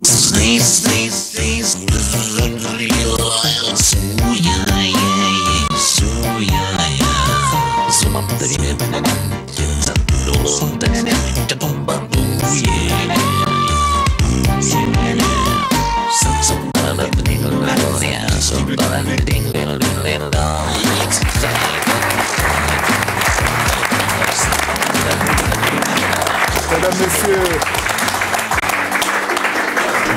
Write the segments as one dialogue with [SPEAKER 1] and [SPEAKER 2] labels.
[SPEAKER 1] Mesdames, Messieurs,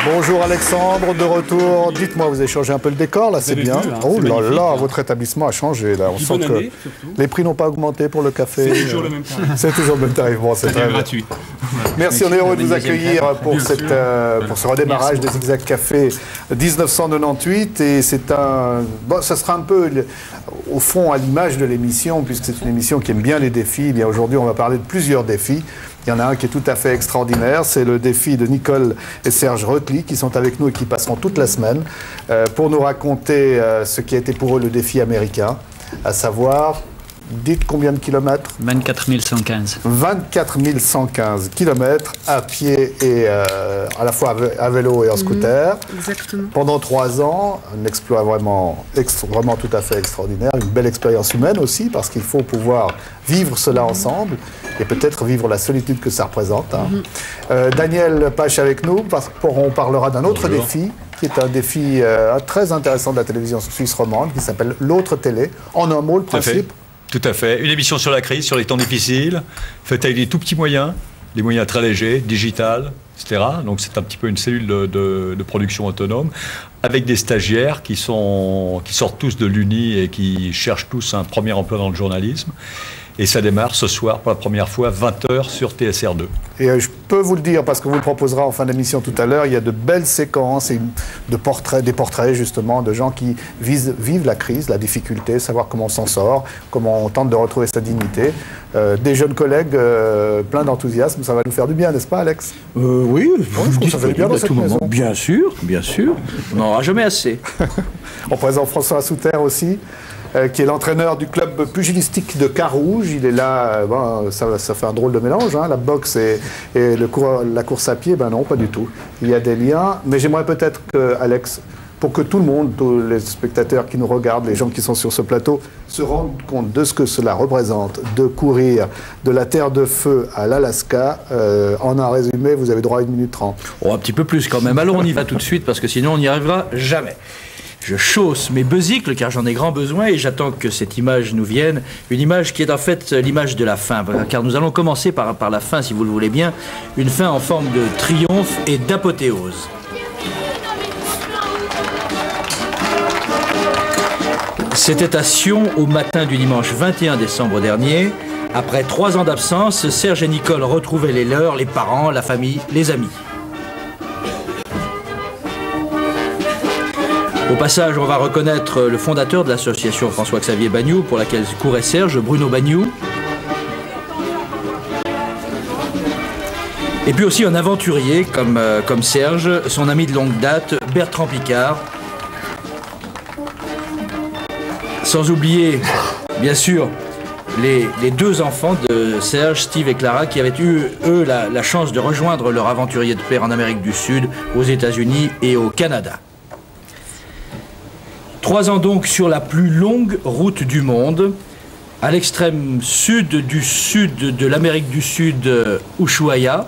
[SPEAKER 1] bonjour Alexandre, de retour. Dites-moi, vous avez changé un peu le décor, là, c'est bien.
[SPEAKER 2] Hein,
[SPEAKER 1] oh là là, votre établissement a changé, là. On sent que
[SPEAKER 2] année,
[SPEAKER 1] les prix n'ont pas augmenté pour le café.
[SPEAKER 2] C'est toujours le même tarif.
[SPEAKER 1] C'est toujours le même tarif. Bon, c'est très
[SPEAKER 2] gratuit.
[SPEAKER 1] Merci, on est heureux de vous accueillir pour ce redémarrage des Zigzag Café 1998. Et c'est un... Bon, ça sera un peu, au fond, à l'image de l'émission, puisque c'est une émission qui aime bien les défis. Eh bien, aujourd'hui, on va parler de plusieurs défis. Il y en a un qui est tout à fait extraordinaire, c'est le défi de Nicole et Serge Rotely qui sont avec nous et qui passeront toute la semaine pour nous raconter ce qui a été pour eux le défi américain, à savoir, dites combien de kilomètres?
[SPEAKER 3] 24 115.
[SPEAKER 1] 24 115 kilomètres à pied et à la fois à vélo et en scooter.
[SPEAKER 4] Exactement.
[SPEAKER 1] Pendant 3 ans, un exploit vraiment tout à fait extraordinaire, une belle expérience humaine aussi, parce qu'il faut pouvoir vivre cela ensemble et peut-être vivre la solitude que ça représente. Hein. Daniel Pache avec nous, parce qu'on parlera d'un autre défi, qui est un défi très intéressant de la télévision suisse romande, qui s'appelle l'autre télé. En un mot, le principe.
[SPEAKER 5] Tout à fait. Une émission sur la crise, sur les temps difficiles, faite avec des tout petits moyens, des moyens très légers, digital, etc. Donc c'est un petit peu une cellule de production autonome, avec des stagiaires qui sortent tous de l'Uni et qui cherchent tous un premier emploi dans le journalisme. Et ça démarre ce soir pour la première fois, 20h sur TSR2.
[SPEAKER 1] Et je peux vous le dire, parce que vous le proposerez en fin d'émission tout à l'heure, il y a de belles séquences et des portraits justement de gens qui vivent la crise, la difficulté, savoir comment on s'en sort, comment on tente de retrouver sa dignité. Des jeunes collègues pleins d'enthousiasme, ça va nous faire du bien, n'est-ce pas Alex?
[SPEAKER 6] Oui,
[SPEAKER 1] je trouve que ça fait du bien dans cette maison.
[SPEAKER 6] Bien sûr, bien sûr. On n'en aura jamais assez.
[SPEAKER 1] On présente François Souter aussi, qui est l'entraîneur du club pugilistique de Carouge. Il est là, ça fait un drôle de mélange, hein, la boxe et la course à pied, ben non, pas du tout. Il y a des liens, mais j'aimerais peut-être que, Alex, pour que tout le monde, tous les spectateurs qui nous regardent, les gens qui sont sur ce plateau, se rendent compte de ce que cela représente, de courir de la Terre de Feu à l'Alaska. En un résumé, vous avez droit à 1 minute 30.
[SPEAKER 6] Oh, un petit peu plus quand même. Alors on y va tout de suite, parce que sinon on n'y arrivera jamais. Je chausse mes besicles car j'en ai grand besoin et j'attends que cette image nous vienne. Une image qui est en fait l'image de la fin, car nous allons commencer par la fin, si vous le voulez bien. Une fin en forme de triomphe et d'apothéose. C'était à Sion au matin du dimanche 21 décembre dernier. Après 3 ans d'absence, Serge et Nicole retrouvaient les leurs, les parents, la famille, les amis. Au passage, on va reconnaître le fondateur de l'association François-Xavier Bagnoud, pour laquelle courait Serge, Bruno Bagnoud. Et puis aussi un aventurier comme Serge, son ami de longue date, Bertrand Picard. Sans oublier, bien sûr, les 2 enfants de Serge, Steve et Clara, qui avaient eu, eux, la chance de rejoindre leur aventurier de père en Amérique du Sud, aux États-Unis et au Canada. 3 ans donc sur la plus longue route du monde, à l'extrême sud de l'Amérique du Sud, Ushuaia.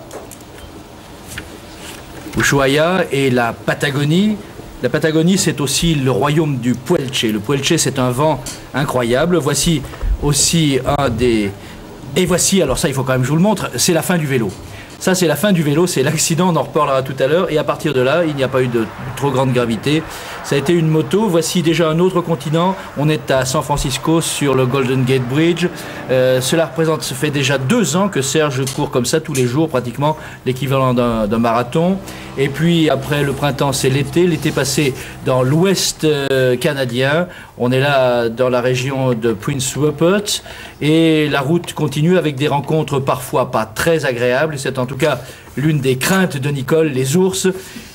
[SPEAKER 6] Ushuaia et la Patagonie. La Patagonie, c'est aussi le royaume du Puelche. Le Puelche, c'est un vent incroyable. Voici aussi un des... Et voici, alors ça, il faut quand même que je vous le montre, c'est la fin du vélo. Ça, c'est la fin du vélo, c'est l'accident, on en reparlera tout à l'heure. Et à partir de là, il n'y a pas eu de trop grande gravité. Ça a été une moto. Voici déjà un autre continent. On est à San Francisco, sur le Golden Gate Bridge. Ça fait déjà 2 ans que Serge court comme ça tous les jours, pratiquement l'équivalent d'un marathon. Et puis après le printemps, c'est l'été. L'été passé dans l'ouest canadien. On est là dans la région de Prince Rupert. Et la route continue avec des rencontres parfois pas très agréables. C'est en tout cas l'une des craintes de Nicole, les ours.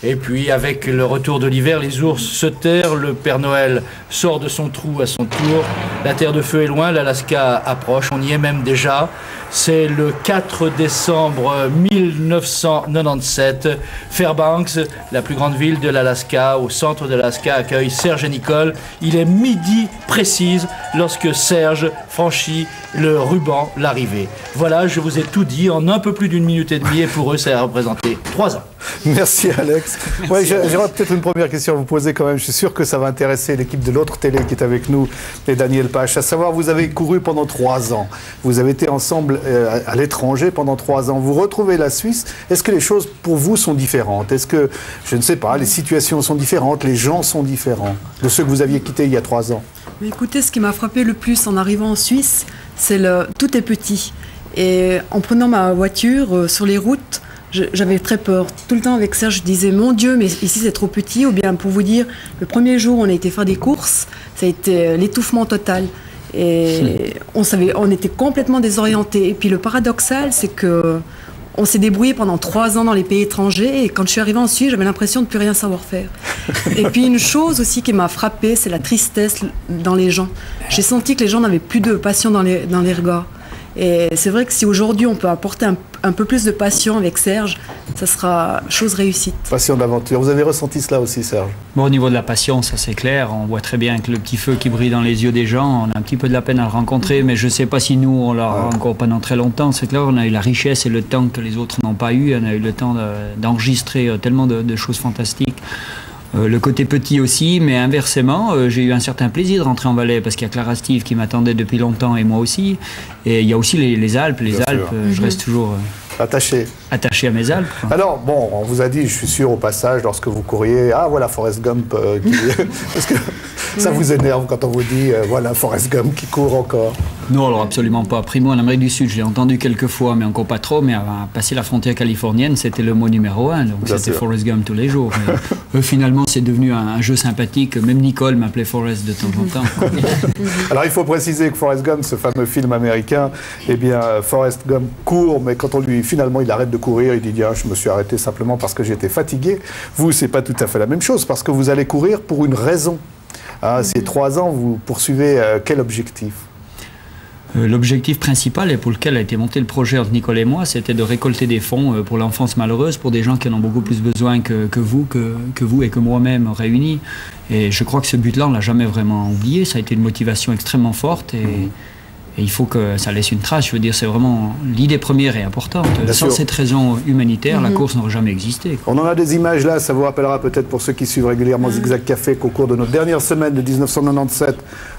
[SPEAKER 6] Et puis avec le retour de l'hiver, les ours se terrent, le Père Noël sort de son trou à son tour, la Terre de Feu est loin, l'Alaska approche, on y est même déjà. C'est le 4 décembre 1997. Fairbanks, la plus grande ville de l'Alaska, au centre de l'Alaska, accueille Serge et Nicole. Il est midi précise lorsque Serge franchit le ruban, l'arrivée. Voilà, je vous ai tout dit en un peu plus d'une minute et demie et pour eux, ça a représenté 3 ans.
[SPEAKER 1] Merci Alex. Ouais, j'aurais peut-être une première question à vous poser quand même. Je suis sûr que ça va intéresser l'équipe de l'autre télé qui est avec nous, et Daniel Pache. À savoir, vous avez couru pendant 3 ans. Vous avez été ensemble à l'étranger pendant 3 ans. Vous retrouvez la Suisse. Est-ce que les choses pour vous sont différentes? Est-ce que, je ne sais pas, les situations sont différentes, les gens sont différents de ceux que vous aviez quittés il y a 3 ans?
[SPEAKER 2] Mais écoutez, ce qui m'a frappé le plus en arrivant en Suisse, c'est tout est petit. Et en prenant ma voiture sur les routes, j'avais très peur. Tout le temps avec Serge, je disais, mon Dieu, mais ici c'est trop petit. Ou bien pour vous dire, le premier jour on a été faire des courses, ça a été l'étouffement total. Et on était complètement désorientés. Et puis le paradoxal, c'est que on s'est débrouillé pendant 3 ans dans les pays étrangers. Et quand je suis arrivée en Suisse, j'avais l'impression de ne plus rien savoir faire. Et puis une chose aussi qui m'a frappée, c'est la tristesse dans les gens. J'ai senti que les gens n'avaient plus de passion dans les regards. Et c'est vrai que si aujourd'hui on peut apporter un peu plus de passion avec Serge, ça sera chose réussite. Passion
[SPEAKER 1] d'aventure. Vous avez ressenti cela aussi, Serge?
[SPEAKER 3] Bon, au niveau de la passion, ça c'est clair. On voit très bien que le petit feu qui brille dans les yeux des gens, on a un petit peu de la peine à le rencontrer, mais je ne sais pas si nous, on l'a encore pendant très longtemps. C'est clair, on a eu la richesse et le temps que les autres n'ont pas eu. On a eu le temps d'enregistrer tellement de choses fantastiques. Le côté petit aussi, mais inversement, j'ai eu un certain plaisir de rentrer en Valais parce qu'il y a Clara Steve qui m'attendait depuis longtemps et moi aussi. Et il y a aussi les Alpes. Les Alpes, je reste toujours attaché à mes Alpes. Quoi.
[SPEAKER 1] Alors, bon, on vous a dit, je suis sûr, au passage, lorsque vous courriez, ah voilà Forrest Gump, parce que ça vous énerve quand on vous dit, voilà Forrest Gump qui court encore.
[SPEAKER 3] Non, alors absolument pas. Primo, en Amérique du Sud, je l'ai entendu quelques fois, mais encore pas trop. Mais à passer la frontière californienne, c'était le mot numéro 1. Donc c'était Forrest Gump tous les jours. Et, finalement, c'est devenu un jeu sympathique. Même Nicole m'appelait Forrest de temps en temps.
[SPEAKER 1] Alors il faut préciser que Forrest Gump, ce fameux film américain, eh bien, Forrest Gump court, mais quand finalement il arrête de courir, il dit, tiens, je me suis arrêté simplement parce que j'étais fatigué. Vous, c'est pas tout à fait la même chose, parce que vous allez courir pour une raison. Ces 3 ans, vous poursuivez quel objectif?
[SPEAKER 3] L'objectif principal et pour lequel a été monté le projet entre Nicole et moi, c'était de récolter des fonds pour l'enfance malheureuse, pour des gens qui en ont beaucoup plus besoin que vous et que moi-même réunis. Et je crois que ce but-là, on ne l'a jamais vraiment oublié. Ça a été une motivation extrêmement forte et il faut que ça laisse une trace. Je veux dire, c'est vraiment l'idée première et importante. Sans cette raison humanitaire, la course n'aurait jamais existé.
[SPEAKER 1] On en a des images là, ça vous rappellera peut-être pour ceux qui suivent régulièrement Zigzag Café qu'au cours de notre dernière semaine de 1997,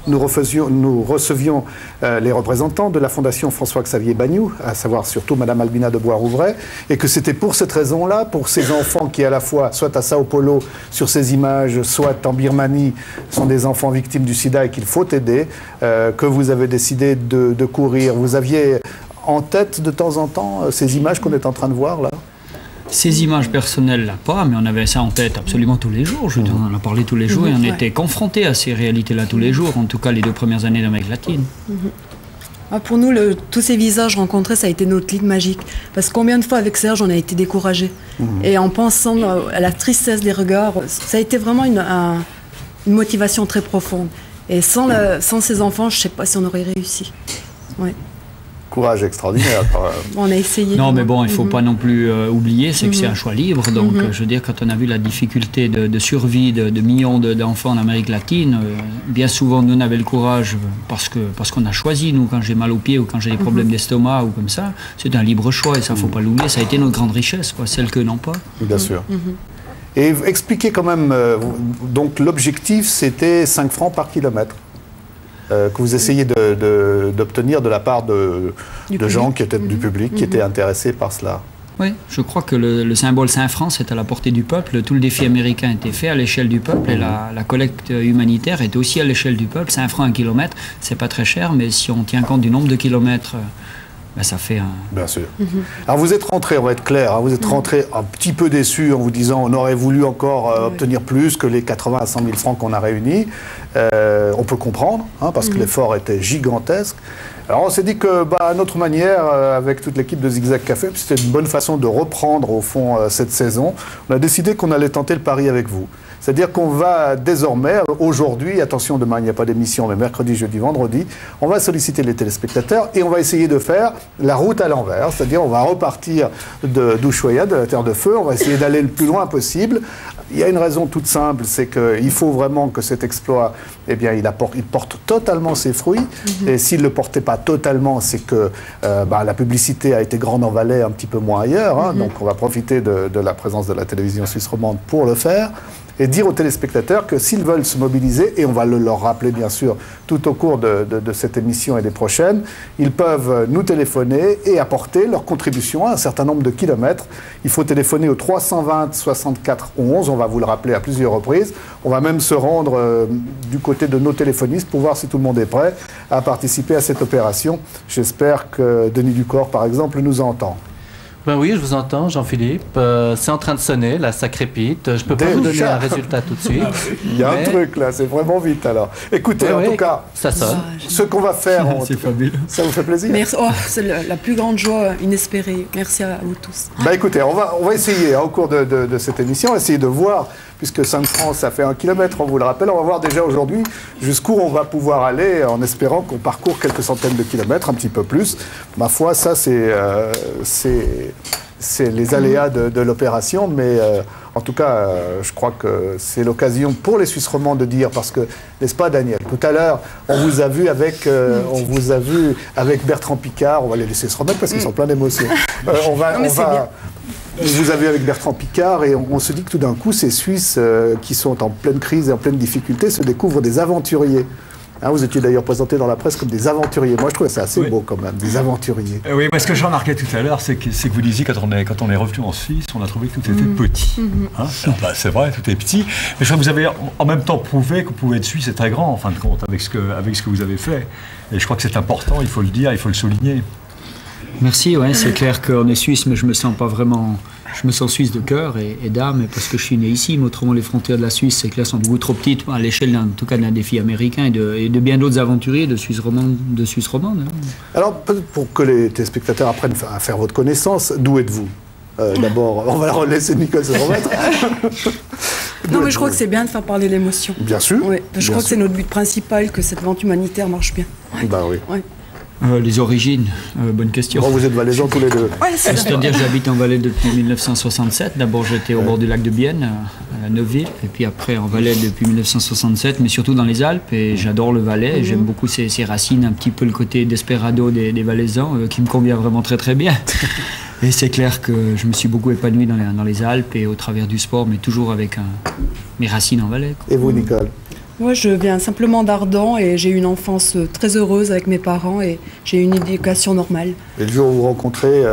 [SPEAKER 1] nous recevions les représentants de la Fondation François-Xavier Bagnoud, à savoir surtout Madame Albina de Bois-Rouvray, et que c'était pour cette raison-là, pour ces enfants qui à la fois, soit à Sao Paulo sur ces images, soit en Birmanie, sont des enfants victimes du sida et qu'il faut aider, que vous avez décidé de courir. Vous aviez en tête de temps en temps ces images qu'on est en train de voir là?
[SPEAKER 3] Ces images personnelles, là, pas, mais on avait ça en tête absolument tous les jours. Je veux dire, on en a parlé tous les jours et on était confrontés à ces réalités-là tous les jours, en tout cas les 2 premières années d'Amérique latine.
[SPEAKER 2] Pour nous, tous ces visages rencontrés, ça a été notre ligne magique. Parce que combien de fois avec Serge, on a été découragés. Et en pensant à la tristesse des regards, ça a été vraiment une motivation très profonde. Et sans ces enfants, je ne sais pas si on aurait réussi. Ouais.
[SPEAKER 1] Courage extraordinaire.
[SPEAKER 2] On a essayé.
[SPEAKER 3] Non, mais bon, il ne faut pas non plus oublier, c'est que c'est un choix libre. Donc, je veux dire, quand on a vu la difficulté de survie de millions d'enfants en Amérique latine, bien souvent, nous, on avait le courage parce qu'on a choisi, nous, quand j'ai mal aux pieds ou quand j'ai des problèmes d'estomac ou comme ça, c'est un libre choix et ça, il ne faut pas l'oublier. Ça a été notre grande richesse, quoi, celle que n'ont pas.
[SPEAKER 1] Bien sûr. Et expliquez quand même, donc l'objectif, c'était 5 francs par kilomètre. Que vous essayez d'obtenir de la part de gens qui étaient du public, qui étaient intéressés par cela.
[SPEAKER 3] Oui, je crois que le symbole 5 francs, c'est à la portée du peuple. Tout le défi américain était fait à l'échelle du peuple et la collecte humanitaire est aussi à l'échelle du peuple. 5 francs un kilomètre, c'est pas très cher, mais si on tient compte du nombre de kilomètres, ben ça fait un...
[SPEAKER 1] Bien sûr. Alors vous êtes rentré, on va être clair, vous êtes rentré un petit peu déçu en vous disant on aurait voulu encore obtenir plus que les 80 à 100 000 francs qu'on a réunis. On peut comprendre, parce que l'effort était gigantesque. Alors on s'est dit que, à notre manière, avec toute l'équipe de Zigzag Café, c'était une bonne façon de reprendre au fond cette saison. On a décidé qu'on allait tenter le pari avec vous. C'est-à-dire qu'on va désormais, aujourd'hui, attention, demain il n'y a pas d'émission, mais mercredi, jeudi, vendredi, on va solliciter les téléspectateurs et on va essayer de faire la route à l'envers. C'est-à-dire on va repartir d'Ushuaïa, de la Terre de Feu, on va essayer d'aller le plus loin possible. Il y a une raison toute simple, c'est qu'il faut vraiment que cet exploit, eh bien, il porte totalement ses fruits. Et s'il ne le portait pas totalement, c'est que la publicité a été grande en Valais, un petit peu moins ailleurs. Hein. Donc on va profiter de la présence de la télévision suisse romande pour le faire. Et dire aux téléspectateurs que s'ils veulent se mobiliser, et on va leur rappeler bien sûr tout au cours de cette émission et des prochaines, ils peuvent nous téléphoner et apporter leur contribution à un certain nombre de kilomètres. Il faut téléphoner au 320 64 11, on va vous le rappeler à plusieurs reprises. On va même se rendre du côté de nos téléphonistes pour voir si tout le monde est prêt à participer à cette opération. J'espère que Denis Ducor, par exemple, nous entend.
[SPEAKER 4] Ben oui, je vous entends, Jean-Philippe. C'est en train de sonner, là, ça crépite. Je peux pas vous donner un résultat tout de suite.
[SPEAKER 1] Il y a un truc là, c'est vraiment vite alors. Écoutez, tout cas,
[SPEAKER 4] ça sonne.
[SPEAKER 1] Ce qu'on va faire,
[SPEAKER 3] c'est fabuleux.
[SPEAKER 1] Ça vous fait plaisir?
[SPEAKER 2] Merci. Oh, c'est la plus grande joie inespérée. Merci à vous tous.
[SPEAKER 1] Écoutez, on va essayer au cours de cette émission, essayer de voir, puisque Sainte-France, ça fait 1 kilomètre, on vous le rappelle, on va voir déjà aujourd'hui jusqu'où on va pouvoir aller en espérant qu'on parcourt quelques centaines de kilomètres, un petit peu plus. Ma foi, ça c'est les aléas de l'opération, mais en tout cas, je crois que c'est l'occasion pour les Suisses romands de dire, parce que, n'est-ce pas Daniel, tout à l'heure, on vous a vu avec Bertrand Piccard, on va les laisser se remettre parce qu'ils sont pleins d'émotions. Vous avez avec Bertrand Piccard et on se dit que tout d'un coup, ces Suisses qui sont en pleine crise et en pleine difficulté se découvrent des aventuriers. Hein, vous étiez d'ailleurs présenté dans la presse comme des aventuriers. Moi, je trouvais ça assez beau quand même, des aventuriers.
[SPEAKER 5] Oui, mais ce que je remarquais tout à l'heure, c'est que vous disiez quand on est revenu en Suisse, on a trouvé que tout était petit. Hein, c'est vrai, tout est petit. Mais je crois que vous avez en même temps prouvé que vous pouvez être suisse et très grand, en fin de compte, avec ce que vous avez fait. Et je crois que c'est important, il faut le dire, il faut le souligner.
[SPEAKER 3] Merci, ouais, c'est clair qu'on est suisse, mais je me sens pas vraiment... Je me sens suisse de cœur et d'âme, parce que je suis né ici. Mais autrement, les frontières de la Suisse, c'est que là, sont beaucoup trop petites, à l'échelle, en tout cas, d'un défi américain et de bien d'autres aventuriers de Suisse romande. Hein.
[SPEAKER 1] Alors, pour que les téléspectateurs apprennent à faire votre connaissance, d'où êtes-vous D'abord, on va leur laisser Nicole se remettre.
[SPEAKER 2] Non, mais je crois que c'est bien de faire parler l'émotion.
[SPEAKER 1] Bien sûr.
[SPEAKER 2] Ouais, je crois que c'est notre but principal, que cette vente humanitaire marche bien. Ouais.
[SPEAKER 1] Bah oui.
[SPEAKER 2] Ouais.
[SPEAKER 3] Les origines, bonne question.
[SPEAKER 1] Bon, vous êtes valaisans tous les deux.
[SPEAKER 2] Ouais,
[SPEAKER 3] c'est-à-dire que j'habite en Valais depuis 1967. D'abord, j'étais au bord du lac de Bienne, à Neuville. Et puis après, en Valais depuis 1967, mais surtout dans les Alpes. Et j'adore le Valais. Et j'aime beaucoup ces racines, un petit peu le côté desperado des Valaisans, qui me convient vraiment très très bien. Et c'est clair que je me suis beaucoup épanoui dans les Alpes et au travers du sport, mais toujours avec mes racines en Valais.
[SPEAKER 1] Et vous, Nicole?
[SPEAKER 2] Moi, je viens simplement d'Ardan et j'ai eu une enfance très heureuse avec mes parents et j'ai eu une éducation normale. Et
[SPEAKER 1] le jour où vous rencontrez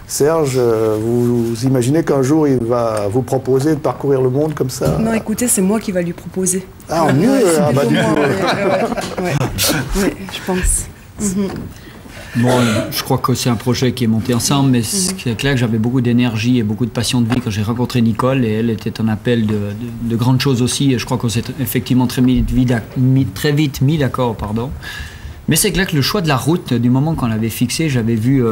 [SPEAKER 1] Serge, vous imaginez qu'un jour il va vous proposer de parcourir le monde comme ça?
[SPEAKER 2] Non, écoutez, c'est moi qui va lui proposer.
[SPEAKER 1] Ah, mieux
[SPEAKER 2] Oui, je pense.
[SPEAKER 3] Bon, je crois que c'est un projet qui est monté ensemble, mais c'est clair que j'avais beaucoup d'énergie et beaucoup de passion de vie quand j'ai rencontré Nicole, et elle était un appel de grandes choses aussi, et je crois qu'on s'est effectivement très vite mis d'accord, pardon. Mais c'est clair que le choix de la route, du moment qu'on l'avait fixé, j'avais vu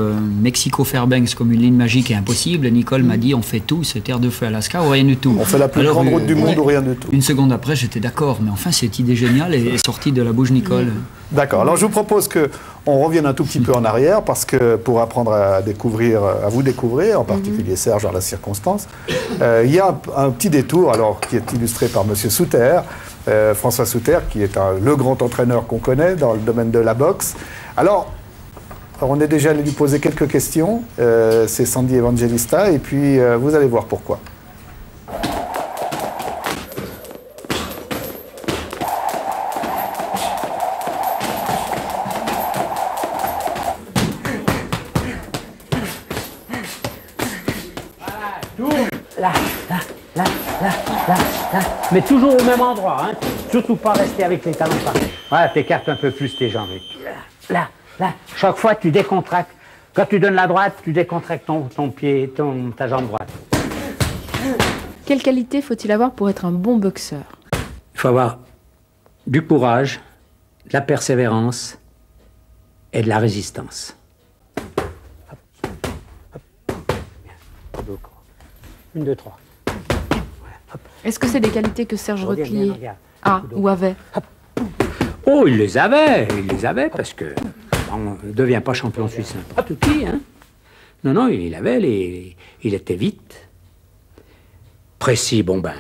[SPEAKER 3] Mexico-Fairbanks comme une ligne magique et impossible, et Nicole m'a dit on fait tout, c'est Terre de Feu, Alaska, ou rien du tout.
[SPEAKER 1] On fait la plus grande route du monde ou rien du tout.
[SPEAKER 3] Une seconde après, j'étais d'accord, mais enfin cette idée géniale est sortie de la bouche de Nicole.
[SPEAKER 1] D'accord, alors je vous propose qu'on revienne un tout petit peu en arrière, parce que pour apprendre à vous découvrir, en particulier Serge dans la circonstance, il y a un petit détour, alors qui est illustré par M. Souter, François Souter, qui est le grand entraîneur qu'on connaît dans le domaine de la boxe. Alors on est déjà allé lui poser quelques questions, c'est Sandy Evangelista, et puis vous allez voir pourquoi.
[SPEAKER 7] Là. Mais toujours au même endroit, hein. Surtout pas rester avec les talons par terre. Voilà, t'écartes un peu plus tes jambes. Là. Chaque fois, tu décontractes. Quand tu donnes la droite, tu décontractes ton pied, ta jambe droite.
[SPEAKER 8] Quelle qualité faut-il avoir pour être un bon boxeur?
[SPEAKER 7] Il faut avoir du courage, de la persévérance et de la résistance. Une, deux, trois.
[SPEAKER 8] Est-ce que c'est des qualités que Serge Retelier a ou avait?
[SPEAKER 7] Oh, il les avait, parce que on ne devient pas champion suisse n'importe qui, hein. Non, non, il était vite, précis, bon ben,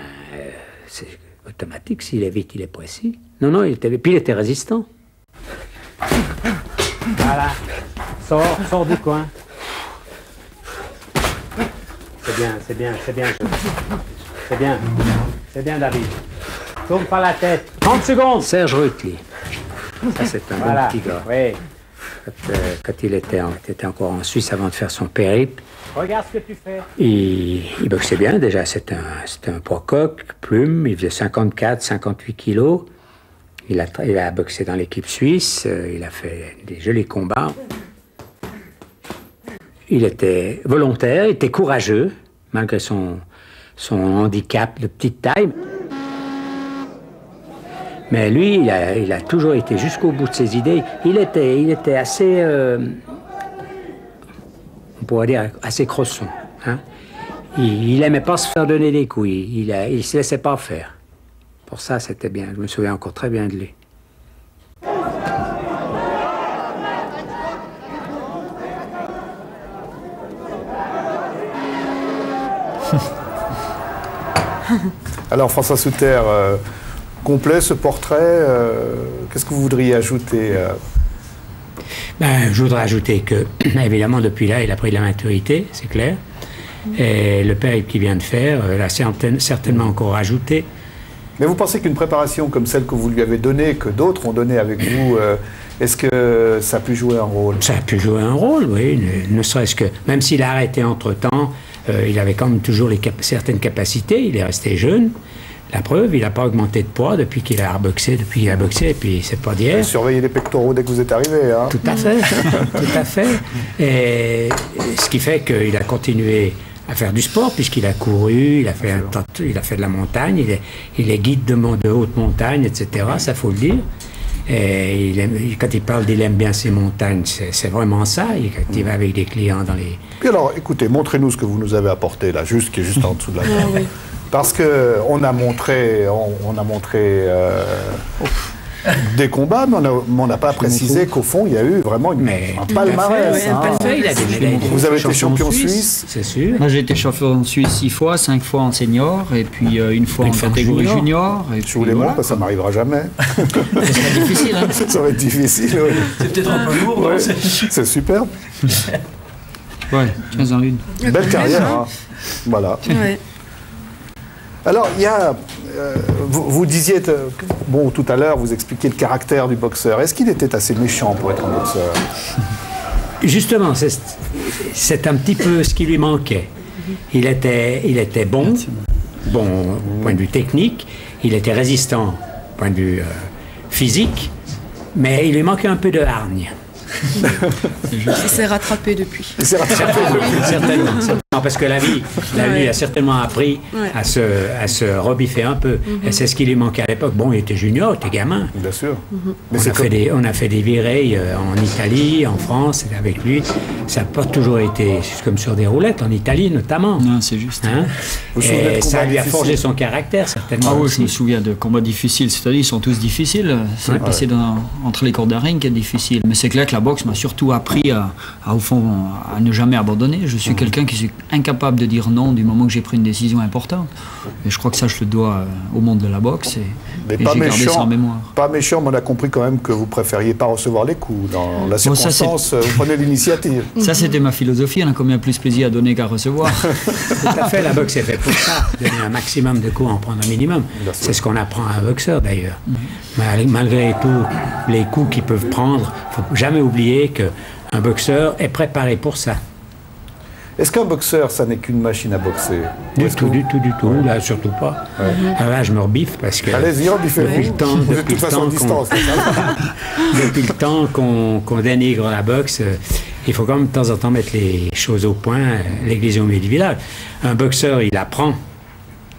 [SPEAKER 7] c'est automatique, s'il est vite, il est précis. Non, non, puis il était résistant. Voilà, sors du coin. C'est bien, David. Tourne pas la tête. 30 secondes. Serge Retelier. Ça, c'est un bon petit gars. Oui. Quand il était encore en Suisse avant de faire son périple. Regarde ce que tu fais. Il boxait bien, déjà. C'était un poids coq, plume. Il faisait 54, 58 kilos. Il a boxé dans l'équipe suisse. Il a fait des jolis combats. Il était volontaire, il était courageux, malgré son handicap de petite taille. Mais lui, il a toujours été jusqu'au bout de ses idées. Il était assez, on pourrait dire, assez crosson. Hein? Il aimait pas se faire donner des coups, il se laissait pas faire. Pour ça, c'était bien. Je me souviens encore très bien de lui.
[SPEAKER 1] Alors François Souter, complet ce portrait, qu'est-ce que vous voudriez ajouter
[SPEAKER 7] Je voudrais ajouter que, évidemment, depuis là, il a pris de la maturité, c'est clair. Et le périple qu'il vient de faire, l'a certainement encore ajouté.
[SPEAKER 1] Mais vous pensez qu'une préparation comme celle que vous lui avez donnée, que d'autres ont donnée avec vous, est-ce que ça a pu jouer un rôle?
[SPEAKER 7] Ça a pu jouer un rôle, oui. Ne serait-ce que, même s'il a arrêté entre-temps, il avait quand même toujours certaines capacités, il est resté jeune. La preuve, il n'a pas augmenté de poids depuis qu'il a boxé, et puis c'est pas d'hier.
[SPEAKER 1] Surveillez les pectoraux dès que vous êtes arrivé, hein?
[SPEAKER 7] Tout à fait, tout à fait. Et ce qui fait qu'il a continué à faire du sport, puisqu'il a couru, il a fait de la montagne, il est guide de haute montagne, etc., ça faut le dire. Et quand il parle qu'il aime bien ces montagnes, c'est vraiment ça. Quand il va avec des clients dans les...
[SPEAKER 1] Puis alors, écoutez, montrez-nous ce que vous nous avez apporté là, qui est juste en dessous de la table. Oui. Parce que on a montré des combats, mais on n'a pas précisé qu'au fond, il y a eu vraiment un palmarès. Vous avez été champion suisse,
[SPEAKER 7] c'est sûr.
[SPEAKER 3] Moi, j'ai été champion suisse 6 fois, 5 fois en senior, et puis une fois en catégorie junior. Et
[SPEAKER 1] je vous les montre, ça m'arrivera jamais.
[SPEAKER 3] Ça serait difficile, hein?
[SPEAKER 1] Ça va être difficile, oui.
[SPEAKER 6] C'est peut-être un peu lourd.
[SPEAKER 1] Ouais, c'est superbe.
[SPEAKER 3] Ouais, 15 en une.
[SPEAKER 1] Belle carrière, hein. Voilà.
[SPEAKER 2] Ouais.
[SPEAKER 1] Alors, il y a... vous disiez... Bon, tout à l'heure, vous expliquiez le caractère du boxeur. Est-ce qu'il était assez méchant pour être un boxeur?
[SPEAKER 7] Justement, c'est un petit peu ce qui lui manquait. Il était bon au point de vue technique, il était résistant au point de vue physique, mais il lui manquait un peu de hargne.
[SPEAKER 2] Il s'est rattrapé depuis.
[SPEAKER 1] Il s'est rattrapé depuis.
[SPEAKER 7] Certainement. Parce que la vie a certainement appris à se rebiffer un peu. Et c'est ce qui lui manquait à l'époque. Bon, il était junior, il était gamin.
[SPEAKER 1] Bien sûr.
[SPEAKER 7] Mais on a fait des virées en Italie, en France, avec lui. Ça n'a pas toujours été comme sur des roulettes, en Italie notamment.
[SPEAKER 3] Non, c'est juste.
[SPEAKER 7] Hein? Et ça lui a forgé son caractère, certainement.
[SPEAKER 3] Ah oui, je me souviens de combats difficiles. C'est-à-dire, ils sont tous difficiles. C'est passer entre les cordes d'un ring qui est difficile. Mais c'est clair que la boxe m'a surtout appris au fond, à ne jamais abandonner. Je suis quelqu'un qui suis incapable de dire non du moment que j'ai pris une décision importante. Et je crois que ça, je le dois au monde de la boxe. Et j'ai gardé ça en mémoire.
[SPEAKER 1] Pas méchant, mais on a compris quand même que vous préfériez pas recevoir les coups. Dans la circonstance, vous prenez l'initiative.
[SPEAKER 3] Ça, c'était ma philosophie. On a combien plus plaisir à donner qu'à recevoir.
[SPEAKER 7] Tout à fait, la boxe est faite pour ça. Donner un maximum de coups, en prendre un minimum. C'est ce qu'on apprend à un boxeur, d'ailleurs. Malgré tous les coups qu'ils peuvent prendre, il ne faut jamais oublier qu'un boxeur est préparé pour ça.
[SPEAKER 1] Est-ce qu'un boxeur, ça n'est qu'une machine à boxer?
[SPEAKER 7] Du tout. Là, surtout pas. Ouais. Alors là, je me rebiffe parce que...
[SPEAKER 1] Allez-y, rebiffez-vous.
[SPEAKER 7] Depuis le temps qu'on dénigre la boxe, il faut quand même de temps en temps mettre les choses au point, l'église au milieu du village. Un boxeur, il apprend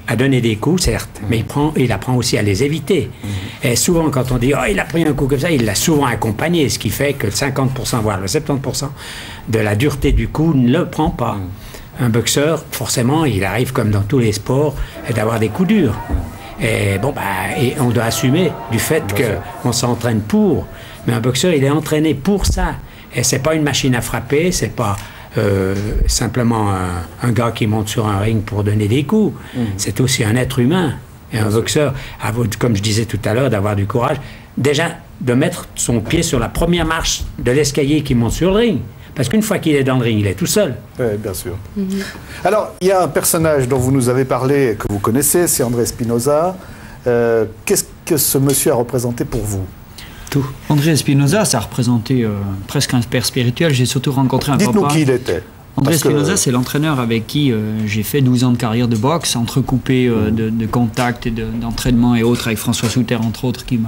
[SPEAKER 7] à donner des coups, certes, mais il apprend aussi à les éviter. Et souvent, quand on dit « Oh, il a pris un coup comme ça », il l'a souvent accompagné, ce qui fait que le 50%, voire le 70% de la dureté du coup ne le prend pas. Un boxeur, forcément, il arrive comme dans tous les sports, d'avoir des coups durs. Et bon, et on doit assumer du fait qu'on s'entraîne pour. Mais un boxeur, il est entraîné pour ça. Et c'est pas une machine à frapper, c'est pas simplement un gars qui monte sur un ring pour donner des coups. C'est aussi un être humain. Et un boxeur, comme je disais tout à l'heure, d'avoir du courage. Déjà, de mettre son pied sur la première marche de l'escalier qui monte sur le ring. Parce qu'une fois qu'il est dans le ring, il est tout seul.
[SPEAKER 1] Oui, bien sûr. Alors, il y a un personnage dont vous nous avez parlé, que vous connaissez, c'est André Espinosa. Qu'est-ce que ce monsieur a représenté pour vous?
[SPEAKER 3] Tout. André Espinosa, ça a représenté presque un père spirituel. J'ai surtout rencontré un papa.
[SPEAKER 1] Dites-nous qui il était.
[SPEAKER 3] André Espinosa, c'est l'entraîneur avec qui j'ai fait 12 ans de carrière de boxe, entrecoupé de contacts et d'entraînement et autres, avec François Souter, entre autres, qui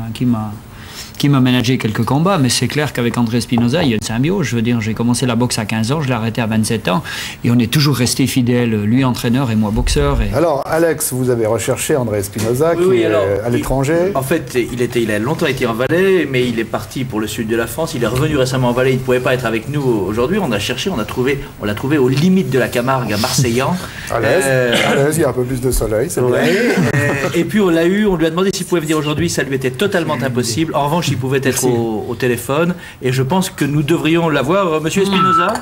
[SPEAKER 3] m'a managé quelques combats, mais c'est clair qu'avec André Espinosa, il y a une symbiose. Je veux dire, j'ai commencé la boxe à 15 ans, je l'ai arrêté à 27 ans, et on est toujours resté fidèles, lui entraîneur et moi boxeur.
[SPEAKER 1] Alors, Alex, vous avez recherché André Espinosa, qui est à l'étranger.
[SPEAKER 6] En fait, il a longtemps été en Valais, mais il est parti pour le sud de la France. Il est revenu récemment en Valais, il ne pouvait pas être avec nous aujourd'hui. On a cherché, on l'a trouvé aux limites de la Camargue, à Marseillan.
[SPEAKER 1] À l'aise, il y a un peu plus de soleil, c'est vrai.
[SPEAKER 6] Et puis on lui a demandé s'il pouvait venir aujourd'hui, ça lui était totalement impossible. En revanche, il pouvait être au téléphone, et je pense que nous devrions l'avoir. Monsieur Espinosa?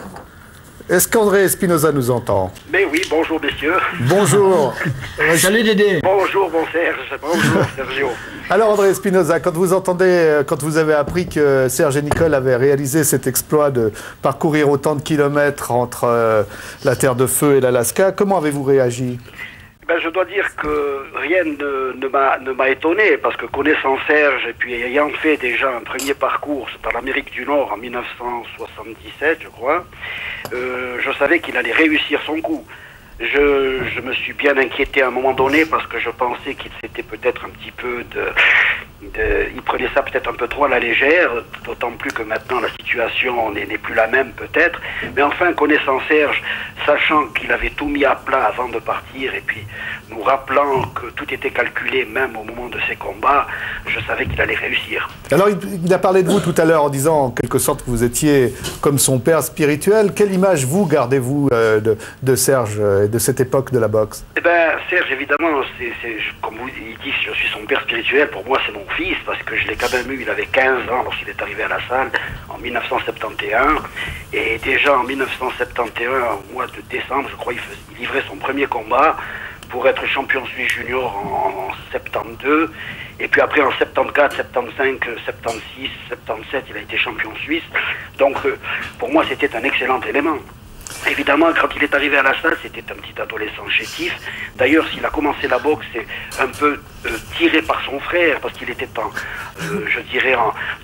[SPEAKER 1] Est-ce qu'André Espinosa nous entend?
[SPEAKER 9] Mais oui, bonjour messieurs.
[SPEAKER 1] Bonjour.
[SPEAKER 3] Salut Dédé.
[SPEAKER 9] Bonjour mon Serge, bonjour Sergio.
[SPEAKER 1] Alors André Espinosa, quand vous avez appris que Serge et Nicole avaient réalisé cet exploit de parcourir autant de kilomètres entre la Terre de Feu et l'Alaska, comment avez-vous réagi?
[SPEAKER 9] Je dois dire que rien ne m'a étonné, parce que connaissant Serge et puis ayant fait déjà un premier parcours dans l'Amérique du Nord en 1977, je crois, je savais qu'il allait réussir son coup. Je me suis bien inquiété à un moment donné parce que je pensais qu'il s'était peut-être un petit peu il prenait ça peut-être un peu trop à la légère, d'autant plus que maintenant la situation n'est plus la même peut-être. Mais enfin, connaissant Serge, sachant qu'il avait tout mis à plat avant de partir et puis nous rappelant que tout était calculé même au moment de ses combats, je savais qu'il allait réussir. Alors
[SPEAKER 1] il a parlé de vous tout à l'heure en disant en quelque sorte que vous étiez comme son père spirituel. Quelle image vous gardez-vous de Serge et de cette époque de la boxe?
[SPEAKER 9] Serge, évidemment, comme vous dites, je suis son père spirituel. Pour moi, c'est mon fils, parce que je l'ai quand même eu, il avait 15 ans lorsqu'il est arrivé à la salle en 1971. Et déjà en 1971, au mois de décembre, je crois, il livrait son premier combat pour être champion suisse junior en 72. Et puis après, en 74, 75, 76, 77, il a été champion suisse. Donc, pour moi, c'était un excellent élément. Évidemment, quand il est arrivé à la salle, c'était un petit adolescent chétif. D'ailleurs, s'il a commencé la boxe, c'est un peu tiré par son frère, parce qu'il était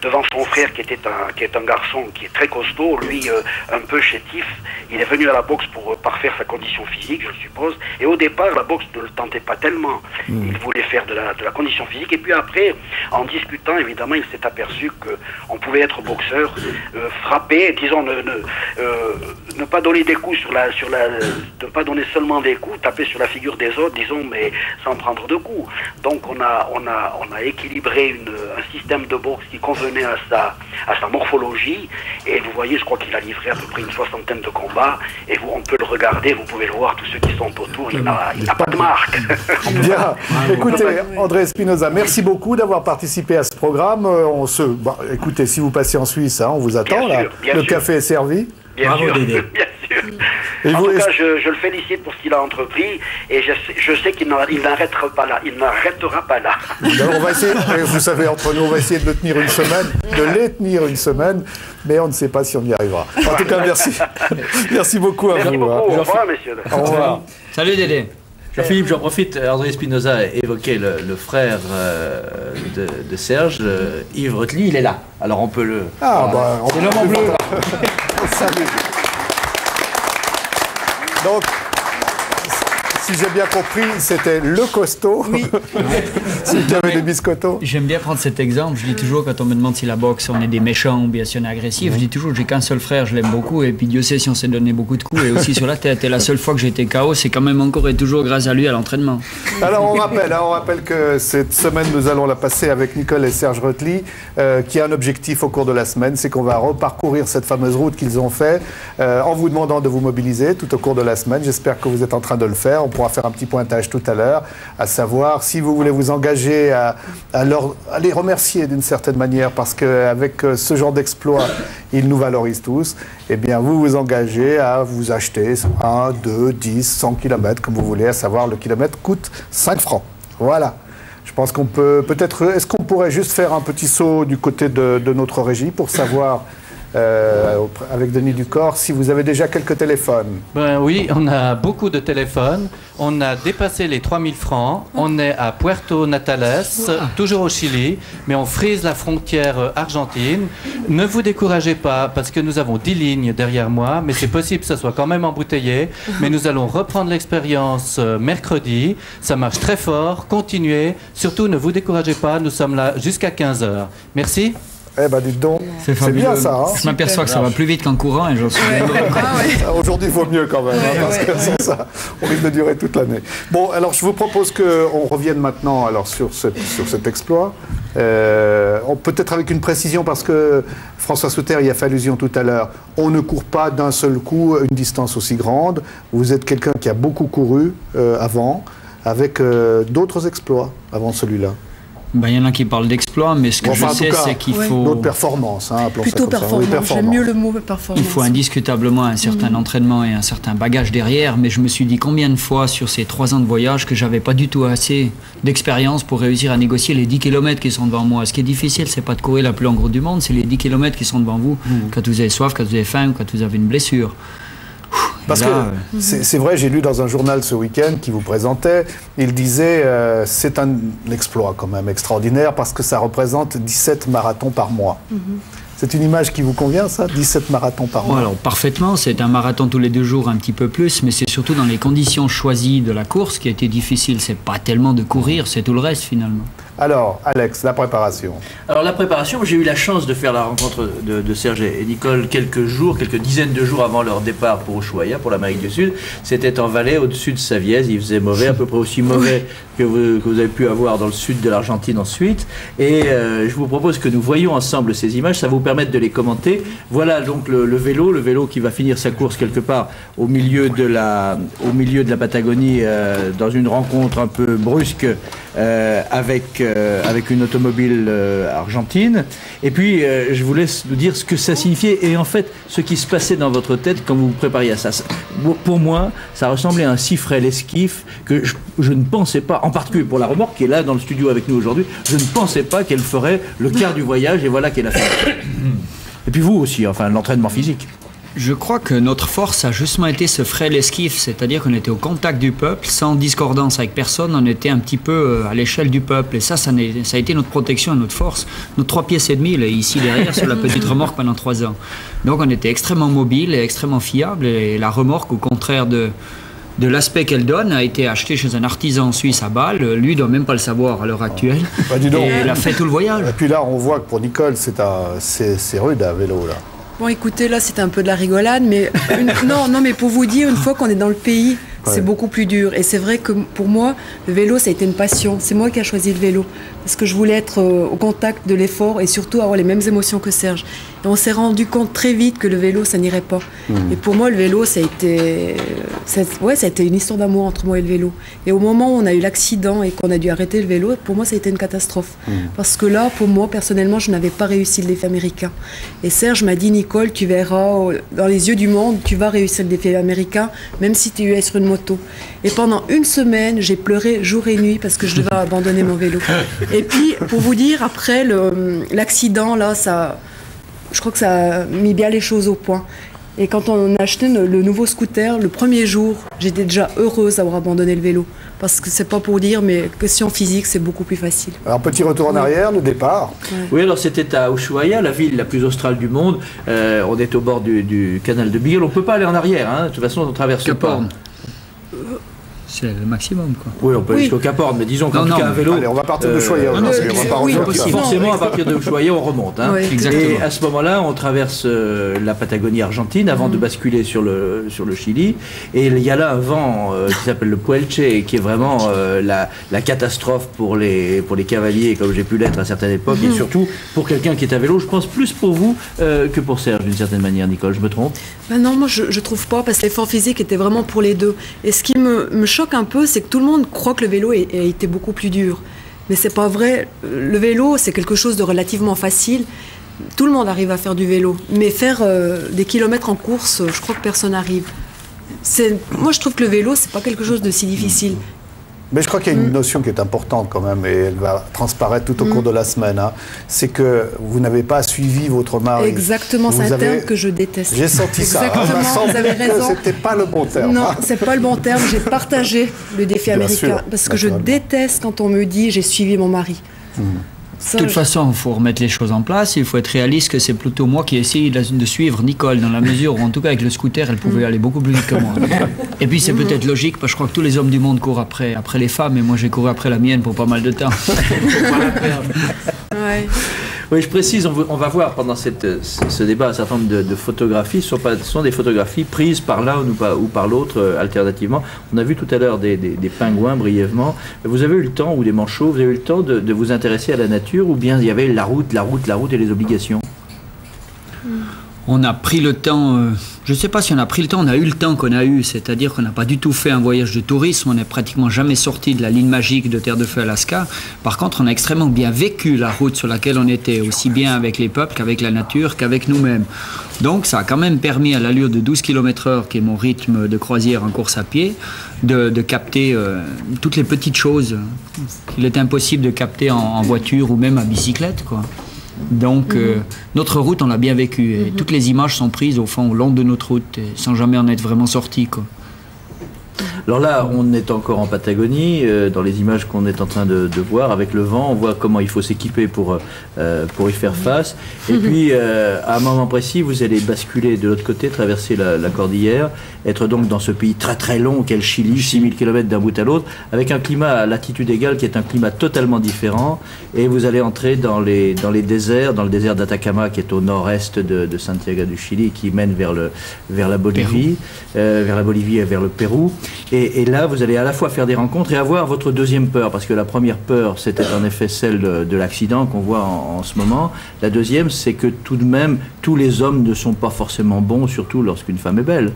[SPEAKER 9] devant son frère qui est un garçon qui est très costaud, lui un peu chétif. Il est venu à la boxe pour parfaire sa condition physique, je suppose. Et au départ, la boxe ne le tentait pas tellement. Il voulait faire de la condition physique. Et puis après, en discutant, évidemment, il s'est aperçu qu'on pouvait être boxeur, frapper, disons, ne pas donner des coups ne pas donner seulement des coups, taper sur la figure des autres, disons, mais sans prendre de coups. Donc on a équilibré un système de boxe qui convenait à sa morphologie, et vous voyez, je crois qu'il a livré à peu près une 60aine de combats, et on peut le regarder, vous pouvez le voir, tous ceux qui sont autour, il n'a pas de marque.
[SPEAKER 1] Bien, écoutez, André Espinosa, merci beaucoup d'avoir participé à ce programme. Écoutez, si vous passez en Suisse, on vous attend,
[SPEAKER 9] bien
[SPEAKER 1] là.
[SPEAKER 9] Sûr,
[SPEAKER 1] le café est servi.
[SPEAKER 9] Bravo Dédé. Bien sûr. En tout cas, je le félicite pour ce qu'il a entrepris, et je sais qu'il n'arrêtera pas là. Il n'arrêtera pas là.
[SPEAKER 1] On va essayer, vous savez, entre nous, on va essayer de les tenir une semaine, mais on ne sait pas si on y arrivera. En tout cas, merci. Merci beaucoup à vous.
[SPEAKER 9] Merci beaucoup. Au revoir, messieurs.
[SPEAKER 1] Au revoir.
[SPEAKER 3] Salut Dédé.
[SPEAKER 6] Jean-Philippe, j'en profite, André Espinosa a évoqué le frère de Serge, Yves Rotely, il est là. Alors on peut le...
[SPEAKER 1] c'est l'homme en bleu. Salut. Donc, si j'ai bien compris, c'était le costaud,
[SPEAKER 2] Oui.
[SPEAKER 1] celui qui avait des biscottos.
[SPEAKER 3] J'aime bien prendre cet exemple. Je dis toujours, quand on me demande si la boxe, on est des méchants ou bien si on est agressif, je dis toujours, j'ai qu'un seul frère, je l'aime beaucoup, et puis Dieu sait si on s'est donné beaucoup de coups, et aussi sur la tête. Et la seule fois que j'ai été KO, c'est quand même encore et toujours grâce à lui à l'entraînement.
[SPEAKER 1] Alors on rappelle que cette semaine, nous allons la passer avec Nicole et Serge Rotely, qui a un objectif au cours de la semaine, c'est qu'on va reparcourir cette fameuse route qu'ils ont fait, en vous demandant de vous mobiliser tout au cours de la semaine. J'espère que vous êtes en train de le faire. On pourra faire un petit pointage tout à l'heure, à savoir si vous voulez vous engager à les remercier d'une certaine manière, parce qu'avec ce genre d'exploit, ils nous valorisent tous. Eh bien, vous vous engagez à vous acheter 1, 2, 10, 100 km, comme vous voulez, à savoir le kilomètre coûte 5 francs. Voilà. Je pense qu'on peut peut-être... Est-ce qu'on pourrait juste faire un petit saut du côté de notre régie pour savoir... avec Denis Ducor, si vous avez déjà quelques téléphones.
[SPEAKER 4] Ben oui, on a beaucoup de téléphones. On a dépassé les 3000 francs. On est à Puerto Natales, toujours au Chili, mais on frise la frontière argentine. Ne vous découragez pas, parce que nous avons 10 lignes derrière moi, mais c'est possible que ça soit quand même embouteillé. Mais nous allons reprendre l'expérience mercredi. Ça marche très fort. Continuez. Surtout, ne vous découragez pas. Nous sommes là jusqu'à 15h. Merci.
[SPEAKER 1] Eh ben, dites donc, c'est bien ça. Hein.
[SPEAKER 3] Je m'aperçois que ça va plus vite qu'en courant et j'en suis
[SPEAKER 1] Aujourd'hui, il vaut mieux quand même, parce que sans ça, on risque de durer toute l'année. Bon, alors je vous propose qu'on revienne maintenant alors, sur cet exploit. Peut-être avec une précision, parce que François Souter y a fait allusion tout à l'heure. On ne court pas d'un seul coup une distance aussi grande. Vous êtes quelqu'un qui a beaucoup couru avant, avec d'autres exploits avant celui-là.
[SPEAKER 3] Ben, y en a qui parlent d'exploit, mais ce que je sais, c'est qu'il faut...
[SPEAKER 1] D'autres performances, hein,
[SPEAKER 2] plutôt performance. J'aime mieux le mot performance.
[SPEAKER 3] Il faut indiscutablement un certain entraînement et un certain bagage derrière, mais je me suis dit combien de fois sur ces 3 ans de voyage que j'avais pas du tout assez d'expérience pour réussir à négocier les 10 km qui sont devant moi. Ce qui est difficile, c'est pas de courir la plus longue route du monde, c'est les 10 km qui sont devant vous, quand vous avez soif, quand vous avez faim, quand vous avez une blessure.
[SPEAKER 1] Parce que c'est vrai, j'ai lu dans un journal ce week-end qui vous présentait, il disait c'est un exploit quand même extraordinaire parce que ça représente 17 marathons par mois. C'est une image qui vous convient, ça, 17 marathons par mois?
[SPEAKER 3] Alors, parfaitement, c'est un marathon tous les 2 jours, un petit peu plus, mais c'est surtout dans les conditions choisies de la course qui a été difficile. C'est pas tellement de courir, c'est tout le reste finalement.
[SPEAKER 1] Alors, Alex, la préparation.
[SPEAKER 6] Alors, la préparation, j'ai eu la chance de faire la rencontre de Serge et Nicole quelques dizaines de jours avant leur départ pour Ushuaia, pour l'Amérique du Sud. C'était en Valais, au-dessus de Savièse. Il faisait mauvais, à peu près aussi mauvais que vous avez pu avoir dans le sud de l'Argentine ensuite. Et je vous propose que nous voyions ensemble ces images, ça va vous permettre de les commenter. Voilà donc le vélo qui va finir sa course quelque part au milieu de la Patagonie, dans une rencontre un peu brusque avec une automobile argentine. Et puis, je vous laisse nous dire ce que ça signifiait et en fait, ce qui se passait dans votre tête quand vous vous prépariez à ça. Pour moi, ça ressemblait à un si frêle esquif que je ne pensais pas, en particulier pour la remorque qui est là dans le studio avec nous aujourd'hui, je ne pensais pas qu'elle ferait le quart du voyage et voilà qu'elle a fait. Et puis vous aussi, enfin, l'entraînement physique.
[SPEAKER 3] Je crois que notre force a justement été ce frêle esquif, c'est-à-dire qu'on était au contact du peuple, sans discordance avec personne, on était un petit peu à l'échelle du peuple. Et ça a été notre protection et notre force. Nos 3 pièces et demi, là, ici derrière, sur la petite remorque pendant 3 ans. Donc on était extrêmement mobile et extrêmement fiable. Et la remorque, au contraire de l'aspect qu'elle donne, a été achetée chez un artisan suisse à Bâle. Lui, il ne doit même pas le savoir à l'heure actuelle.
[SPEAKER 1] Bah, dis donc.
[SPEAKER 3] Et elle a fait tout le voyage.
[SPEAKER 1] Et puis là, on voit que pour Nicole, c'est rude à vélo, là.
[SPEAKER 2] Bon, écoutez, là, c'était un peu de la rigolade, mais non, mais pour vous dire, une fois qu'on est dans le pays, c'est beaucoup plus dur. Et c'est vrai que pour moi, le vélo, ça a été une passion. C'est moi qui ai choisi le vélo parce que je voulais être au contact de l'effort et surtout avoir les mêmes émotions que Serge. Et on s'est rendu compte très vite que le vélo, ça n'irait pas. Et pour moi, le vélo, ça a été une histoire d'amour entre moi et le vélo. Et au moment où on a eu l'accident et qu'on a dû arrêter le vélo, pour moi, ça a été une catastrophe. Parce que là, pour moi, personnellement, je n'avais pas réussi le défi américain. Et Serge m'a dit, Nicole, tu verras, dans les yeux du monde, tu vas réussir le défi américain, même si tu es sur une moto. Et pendant 1 semaine, j'ai pleuré jour et nuit parce que je devais abandonner mon vélo. Et puis, pour vous dire, après l'accident, là, je crois que ça a mis bien les choses au point. Et quand on a acheté le nouveau scooter, le premier jour, j'étais déjà heureuse d'avoir abandonné le vélo. Parce que c'est pas pour dire, mais question physique, c'est beaucoup plus facile.
[SPEAKER 1] Alors, petit retour en arrière, le départ.
[SPEAKER 6] Oui, alors c'était à Ushuaia, la ville la plus australe du monde. On est au bord du canal de Beagle. On ne peut pas aller en arrière, hein. De toute façon, on ne traverse pas.
[SPEAKER 3] C'est le maximum, quoi.
[SPEAKER 6] Oui, on peut aller jusqu'au Cap-Horn, mais disons qu'en tout cas, un vélo...
[SPEAKER 1] Allez, on va partir de Choyer.
[SPEAKER 6] Forcément, à partir de Choyer, on remonte. Hein.
[SPEAKER 3] Oui.
[SPEAKER 6] Et à ce moment-là, on traverse la Patagonie argentine avant de basculer sur le Chili. Et il y a là un vent qui s'appelle le Puelche, qui est vraiment la catastrophe pour les cavaliers, comme j'ai pu l'être à certaines époques, et surtout pour quelqu'un qui est à vélo. Je pense plus pour vous que pour Serge, d'une certaine manière, Nicole. Je me trompe?
[SPEAKER 2] Non, moi je trouve pas, parce que l'effort physique était vraiment pour les deux. Et ce qui me choque un peu, c'est que tout le monde croit que le vélo a été beaucoup plus dur. Mais c'est pas vrai. Le vélo, c'est quelque chose de relativement facile. Tout le monde arrive à faire du vélo. Mais faire des kilomètres en course, je crois que personne n'arrive. Moi, je trouve que le vélo, c'est pas quelque chose de si difficile.
[SPEAKER 1] Mais je crois qu'il y a une notion qui est importante quand même, et elle va transparaître tout au cours de la semaine. Hein. C'est que vous n'avez pas suivi votre mari.
[SPEAKER 2] Exactement, c'est un terme que je déteste.
[SPEAKER 1] J'ai senti ça.
[SPEAKER 2] Exactement, vous avez raison.
[SPEAKER 1] C'était pas le bon terme.
[SPEAKER 2] Non, c'est pas le bon terme. J'ai partagé le défi américain parce que je déteste quand on me dit j'ai suivi mon mari.
[SPEAKER 3] De toute façon, il faut remettre les choses en place. Il faut être réaliste que c'est plutôt moi qui ai essayé de suivre Nicole, dans la mesure où, en tout cas, avec le scooter, elle pouvait aller beaucoup plus vite que moi. Et puis, c'est peut-être logique, parce que je crois que tous les hommes du monde courent après les femmes, et moi, j'ai couru après la mienne pour pas mal de temps.
[SPEAKER 6] Oui, je précise, on va voir pendant ce débat un certain nombre de photographies. Ce sont des photographies prises par l'un ou par l'autre alternativement. On a vu tout à l'heure des pingouins brièvement. Vous avez eu le temps, ou des manchots, vous avez eu le temps de vous intéresser à la nature, ou bien il y avait la route et les obligations?
[SPEAKER 3] On a pris le temps, je ne sais pas si on a pris le temps, on a eu le temps qu'on a eu, c'est-à-dire qu'on n'a pas du tout fait un voyage de tourisme, on n'est pratiquement jamais sorti de la ligne magique de Terre de Feu Alaska. Par contre, on a extrêmement bien vécu la route sur laquelle on était, aussi bien avec les peuples qu'avec la nature, qu'avec nous-mêmes. Donc ça a quand même permis, à l'allure de 12 km/h, qui est mon rythme de croisière en course à pied, de capter toutes les petites choses qu'il est impossible de capter en voiture ou même à bicyclette, quoi. Donc notre route, on l'a bien vécue, et toutes les images sont prises au fond, au long de notre route, sans jamais en être vraiment sorti, quoi.
[SPEAKER 6] Alors là, on est encore en Patagonie, dans les images qu'on est en train de voir, avec le vent, on voit comment il faut s'équiper pour y faire face. Et puis, à un moment précis, vous allez basculer de l'autre côté, traverser la cordillère, être donc dans ce pays très très long qu'est le Chili, 6000 km d'un bout à l'autre, avec un climat à latitude égale qui est un climat totalement différent. Et vous allez entrer dans les déserts, dans le désert d'Atacama qui est au nord-est de Santiago du Chili, qui mène vers la Bolivie, et vers le Pérou. Et là, vous allez à la fois faire des rencontres et avoir votre deuxième peur, parce que la première peur, c'était en effet celle de l'accident qu'on voit en ce moment. La deuxième, c'est que tout de même, tous les hommes ne sont pas forcément bons, surtout lorsqu'une femme est belle.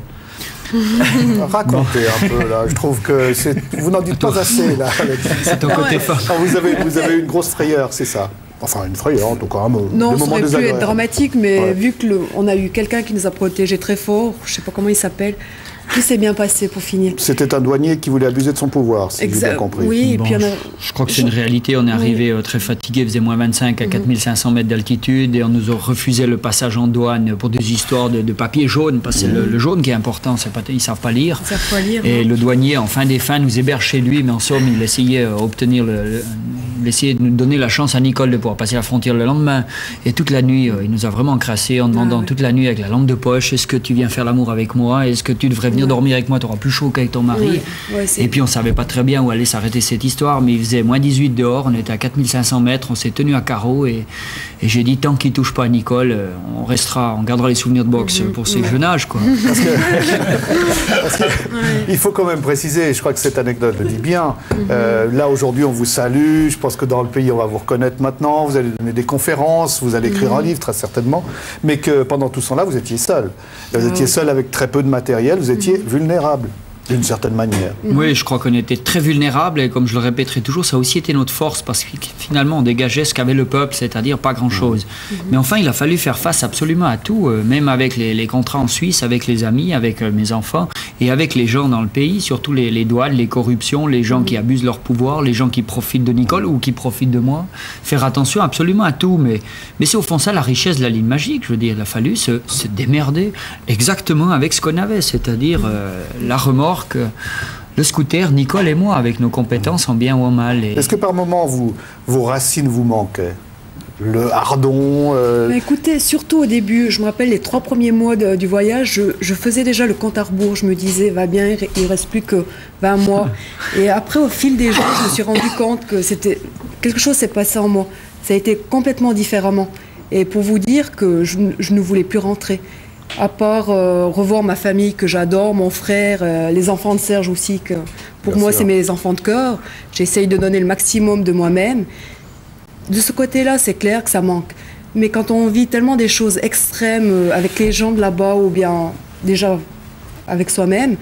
[SPEAKER 1] Racontez un peu là, je trouve que vous n'en dites pas assez là.
[SPEAKER 3] C'est ton côté fort.
[SPEAKER 1] Vous avez une grosse frayeur, c'est ça? Enfin, une frayeur, en tout cas.
[SPEAKER 2] Non, ça aurait pu être dramatique, mais vu qu'on a eu quelqu'un qui nous a protégés très fort, je ne sais pas comment il s'appelle, tout s'est bien passé pour finir.
[SPEAKER 1] C'était un douanier qui voulait abuser de son pouvoir, si j'ai bien compris.
[SPEAKER 2] Oui, et puis
[SPEAKER 3] je crois que c'est une réalité. On est arrivé très fatigué, il faisait moins 25 à 4500 mètres d'altitude, et on nous a refusé le passage en douane pour des histoires de papier jaune, parce que c'est le jaune qui est important, ils ne savent pas lire.
[SPEAKER 2] Ils savent pas lire.
[SPEAKER 3] Et le douanier, en fin des fins, nous héberge chez lui, mais en somme, il essayait de nous donner la chance à Nicole de pouvoir passer la frontière le lendemain. Et toute la nuit, il nous a vraiment crassé en demandant toute la nuit avec la lampe de poche, est-ce que tu viens faire l'amour avec moi? Est-ce que tu devrais venir dormir avec moi? Tu auras plus chaud qu'avec ton mari. Et puis on savait pas très bien où allait s'arrêter cette histoire, mais il faisait moins 18 dehors, on était à 4500 mètres, on s'est tenu à carreau, et j'ai dit, tant qu'il touche pas à Nicole, on gardera les souvenirs de boxe pour ce jeune âge, quoi.
[SPEAKER 1] Parce que il faut quand même préciser, je crois que cette anecdote le dit bien, là aujourd'hui on vous salue, je pense que dans le pays on va vous reconnaître maintenant, vous allez donner des conférences, vous allez écrire un livre très certainement, mais que pendant tout ce temps-là vous étiez seul. Vous étiez seul avec très peu de matériel, vous étiez vulnérable. D'une certaine manière.
[SPEAKER 3] Oui, je crois qu'on était très vulnérables, et comme je le répéterai toujours, ça a aussi été notre force, parce que finalement on dégageait ce qu'avait le peuple, c'est-à-dire pas grand-chose. Mais enfin, il a fallu faire face absolument à tout, même avec les contrats en Suisse, avec les amis, avec mes enfants, et avec les gens dans le pays, surtout les douanes, les corruptions, les gens qui abusent leur pouvoir, les gens qui profitent de Nicole ou qui profitent de moi. Faire attention absolument à tout, mais c'est au fond ça la richesse de la ligne magique. Je veux dire, il a fallu se démerder exactement avec ce qu'on avait, c'est-à-dire la remorque, le scooter, Nicole et moi, avec nos compétences en bien ou en mal.
[SPEAKER 1] Est-ce que par moments vos racines vous manquaient? le hardon.
[SPEAKER 2] Mais écoutez, surtout au début, je me rappelle les 3 premiers mois du voyage, je faisais déjà le compte à rebours. Je me disais, va bien, il ne reste plus que 20 mois. Et après, au fil des jours, je me suis rendu compte que quelque chose s'est passé en moi. Ça a été complètement différemment. Et pour vous dire que je ne voulais plus rentrer. À part revoir ma famille que j'adore, mon frère, les enfants de Serge aussi, que pour moi c'est mes enfants de cœur. J'essaye de donner le maximum de moi-même. De ce côté-là, c'est clair que ça manque. Mais quand on vit tellement des choses extrêmes avec les gens de là-bas ou bien déjà avec soi-même,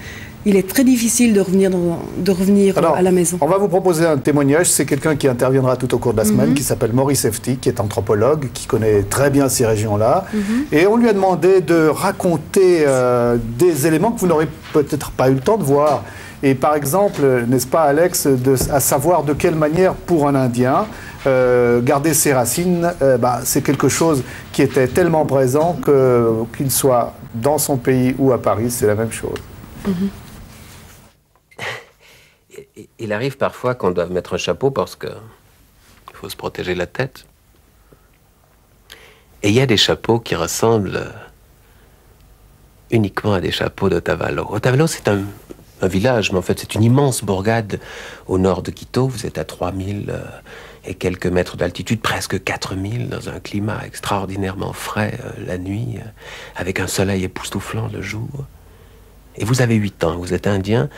[SPEAKER 2] il est très difficile de revenir
[SPEAKER 1] Alors,
[SPEAKER 2] à la maison.
[SPEAKER 1] On va vous proposer un témoignage. C'est quelqu'un qui interviendra tout au cours de la semaine, qui s'appelle Maurice Efti, qui est anthropologue, qui connaît très bien ces régions-là. Et on lui a demandé de raconter des éléments que vous n'aurez peut-être pas eu le temps de voir. Et par exemple, n'est-ce pas Alex, à savoir de quelle manière pour un Indien, garder ses racines, c'est quelque chose qui était tellement présent qu'il soit dans son pays ou à Paris, c'est la même chose.
[SPEAKER 10] Il arrive parfois qu'on doive mettre un chapeau parce qu'il faut se protéger la tête. Et il y a des chapeaux qui ressemblent uniquement à des chapeaux d'Otavalo. Otavalo, c'est un village, mais en fait, c'est une immense bourgade au nord de Quito. Vous êtes à 3000 et quelques mètres d'altitude, presque 4000, dans un climat extraordinairement frais la nuit, avec un soleil époustouflant le jour. Et vous avez 8 ans, vous êtes indien,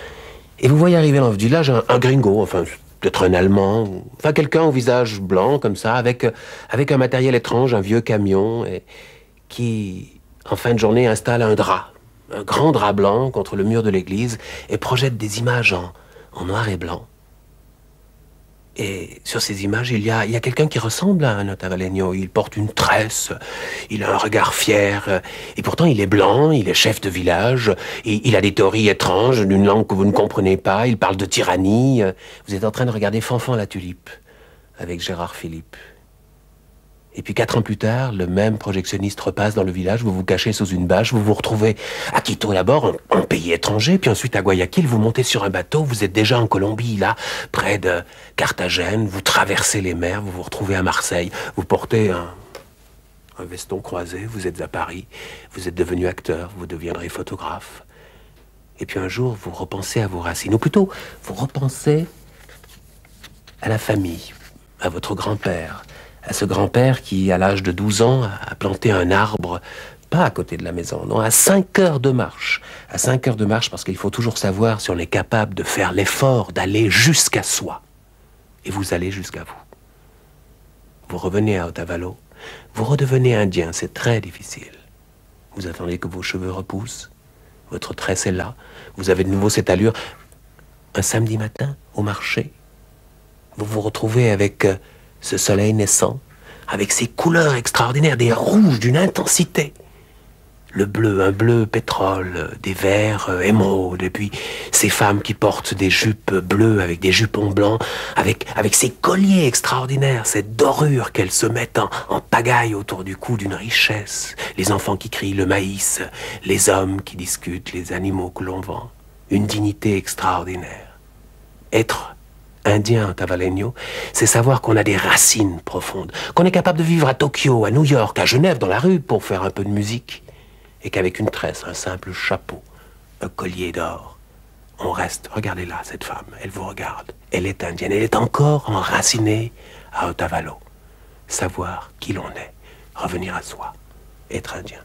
[SPEAKER 10] et vous voyez arriver dans le village un gringo, enfin, peut-être un Allemand, enfin, quelqu'un au visage blanc, comme ça, avec un matériel étrange, un vieux camion, et qui, en fin de journée, installe un drap, un grand drap blanc contre le mur de l'église, et projette des images en noir et blanc. Et sur ces images, il y a quelqu'un qui ressemble à un Otavaleño. Il porte une tresse, il a un regard fier, et pourtant il est blanc, il est chef de village, et il a des théories étranges d'une langue que vous ne comprenez pas, il parle de tyrannie. Vous êtes en train de regarder Fanfan la tulipe, avec Gérard Philippe. Et puis 4 ans plus tard, le même projectionniste repasse dans le village, vous vous cachez sous une bâche, vous vous retrouvez à Quito d'abord, en pays étranger, puis ensuite à Guayaquil, vous montez sur un bateau, vous êtes déjà en Colombie, là, près de Carthagène, vous traversez les mers, vous vous retrouvez à Marseille, vous portez un veston croisé, vous êtes à Paris, vous êtes devenu acteur, vous deviendrez photographe. Et puis un jour, vous repensez à vos racines, ou plutôt, vous repensez à la famille, à votre grand-père, à ce grand-père qui, à l'âge de 12 ans, a planté un arbre, pas à côté de la maison, non, à 5 heures de marche. À 5 heures de marche, parce qu'il faut toujours savoir si on est capable de faire l'effort d'aller jusqu'à soi. Et vous allez jusqu'à vous. Vous revenez à Otavalo, vous redevenez indien, c'est très difficile. Vous attendez que vos cheveux repoussent, votre tresse est là, vous avez de nouveau cette allure. Un samedi matin, au marché, vous vous retrouvez avec ce soleil naissant, avec ses couleurs extraordinaires, des rouges d'une intensité. Le bleu, un bleu pétrole, des verts émeraudes, et puis ces femmes qui portent des jupes bleues avec des jupons blancs, avec ces colliers extraordinaires, cette dorure qu'elles se mettent en pagaille autour du cou d'une richesse. Les enfants qui crient le maïs, les hommes qui discutent, les animaux que l'on vend. Une dignité extraordinaire. Être indien Otavaleño, c'est savoir qu'on a des racines profondes, qu'on est capable de vivre à Tokyo, à New York, à Genève, dans la rue, pour faire un peu de musique, et qu'avec une tresse, un simple chapeau, un collier d'or, on reste. Regardez là, cette femme, elle vous regarde, elle est indienne, elle est encore enracinée à Otavalo. Savoir qui l'on est, revenir à soi, être indien.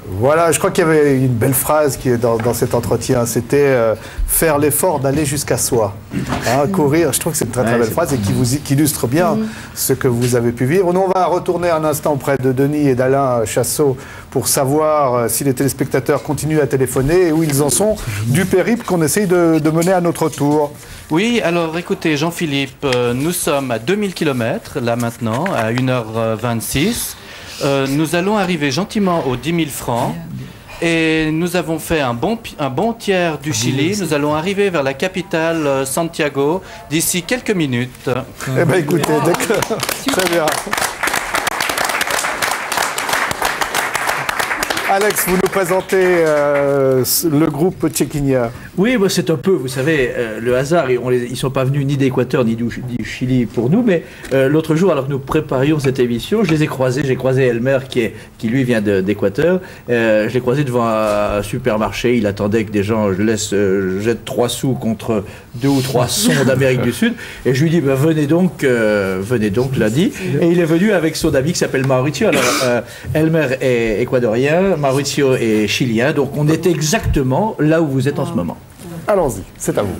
[SPEAKER 1] Voilà, je crois qu'il y avait une belle phrase qui est dans cet entretien, c'était faire l'effort d'aller jusqu'à soi. Hein, courir, je trouve que c'est une très très belle phrase et qui illustre bien ce que vous avez pu vivre. Nous, on va retourner un instant auprès de Denis et d'Alain Chassot pour savoir si les téléspectateurs continuent à téléphoner et où ils en sont du périple qu'on essaye de mener à notre tour.
[SPEAKER 4] Oui, alors écoutez Jean-Philippe, nous sommes à 2000 km là maintenant, à 1h26. Nous allons arriver gentiment aux 10 000 francs et nous avons fait un bon tiers du Chili. Nous allons arriver vers la capitale Santiago d'ici quelques minutes.
[SPEAKER 1] Eh bien écoutez, d'accord, très bien. Alex, vous nous présentez le groupe Tchekinia.
[SPEAKER 6] Oui, bah, c'est un peu, vous savez, le hasard. Ils ne sont pas venus ni d'Équateur ni du Chili pour nous, mais l'autre jour, alors que nous préparions cette émission, je les ai croisés. J'ai croisé Elmer, qui lui vient d'Équateur. Je l'ai croisé devant un supermarché. Il attendait que des gens jettent 3 sous contre 2 ou 3 sons d'Amérique du Sud. Et je lui dis, bah, venez donc lundi. Et il est venu avec son ami qui s'appelle Mauricio. Alors, Elmer est équatorien, Mauricio est chilien. Donc, on est exactement là où vous êtes en ce moment.
[SPEAKER 1] Allons-y, c'est à vous.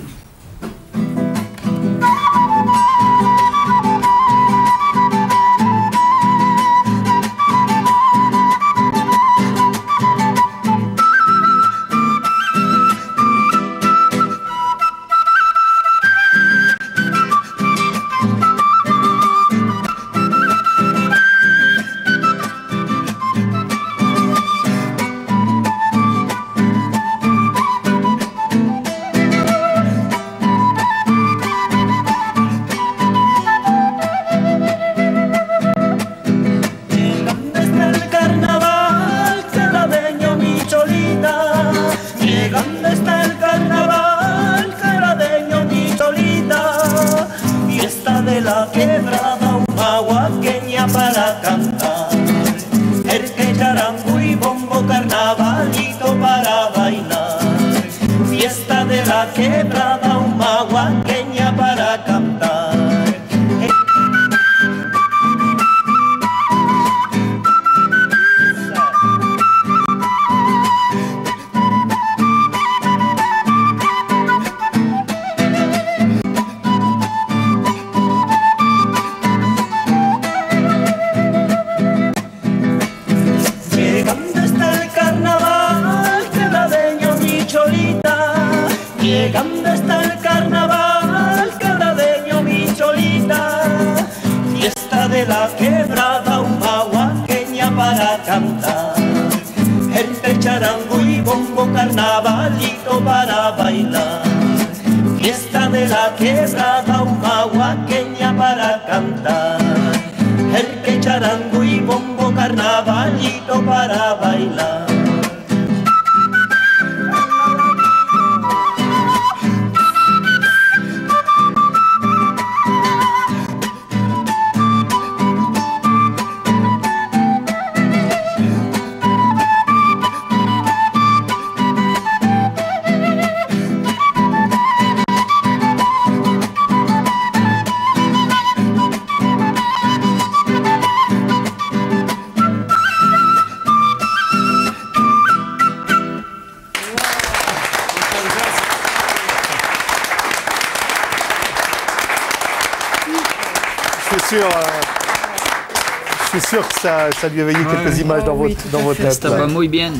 [SPEAKER 1] Je suis sûr que ça lui a éveillé quelques images dans votre tête.
[SPEAKER 3] Ça va muy bien.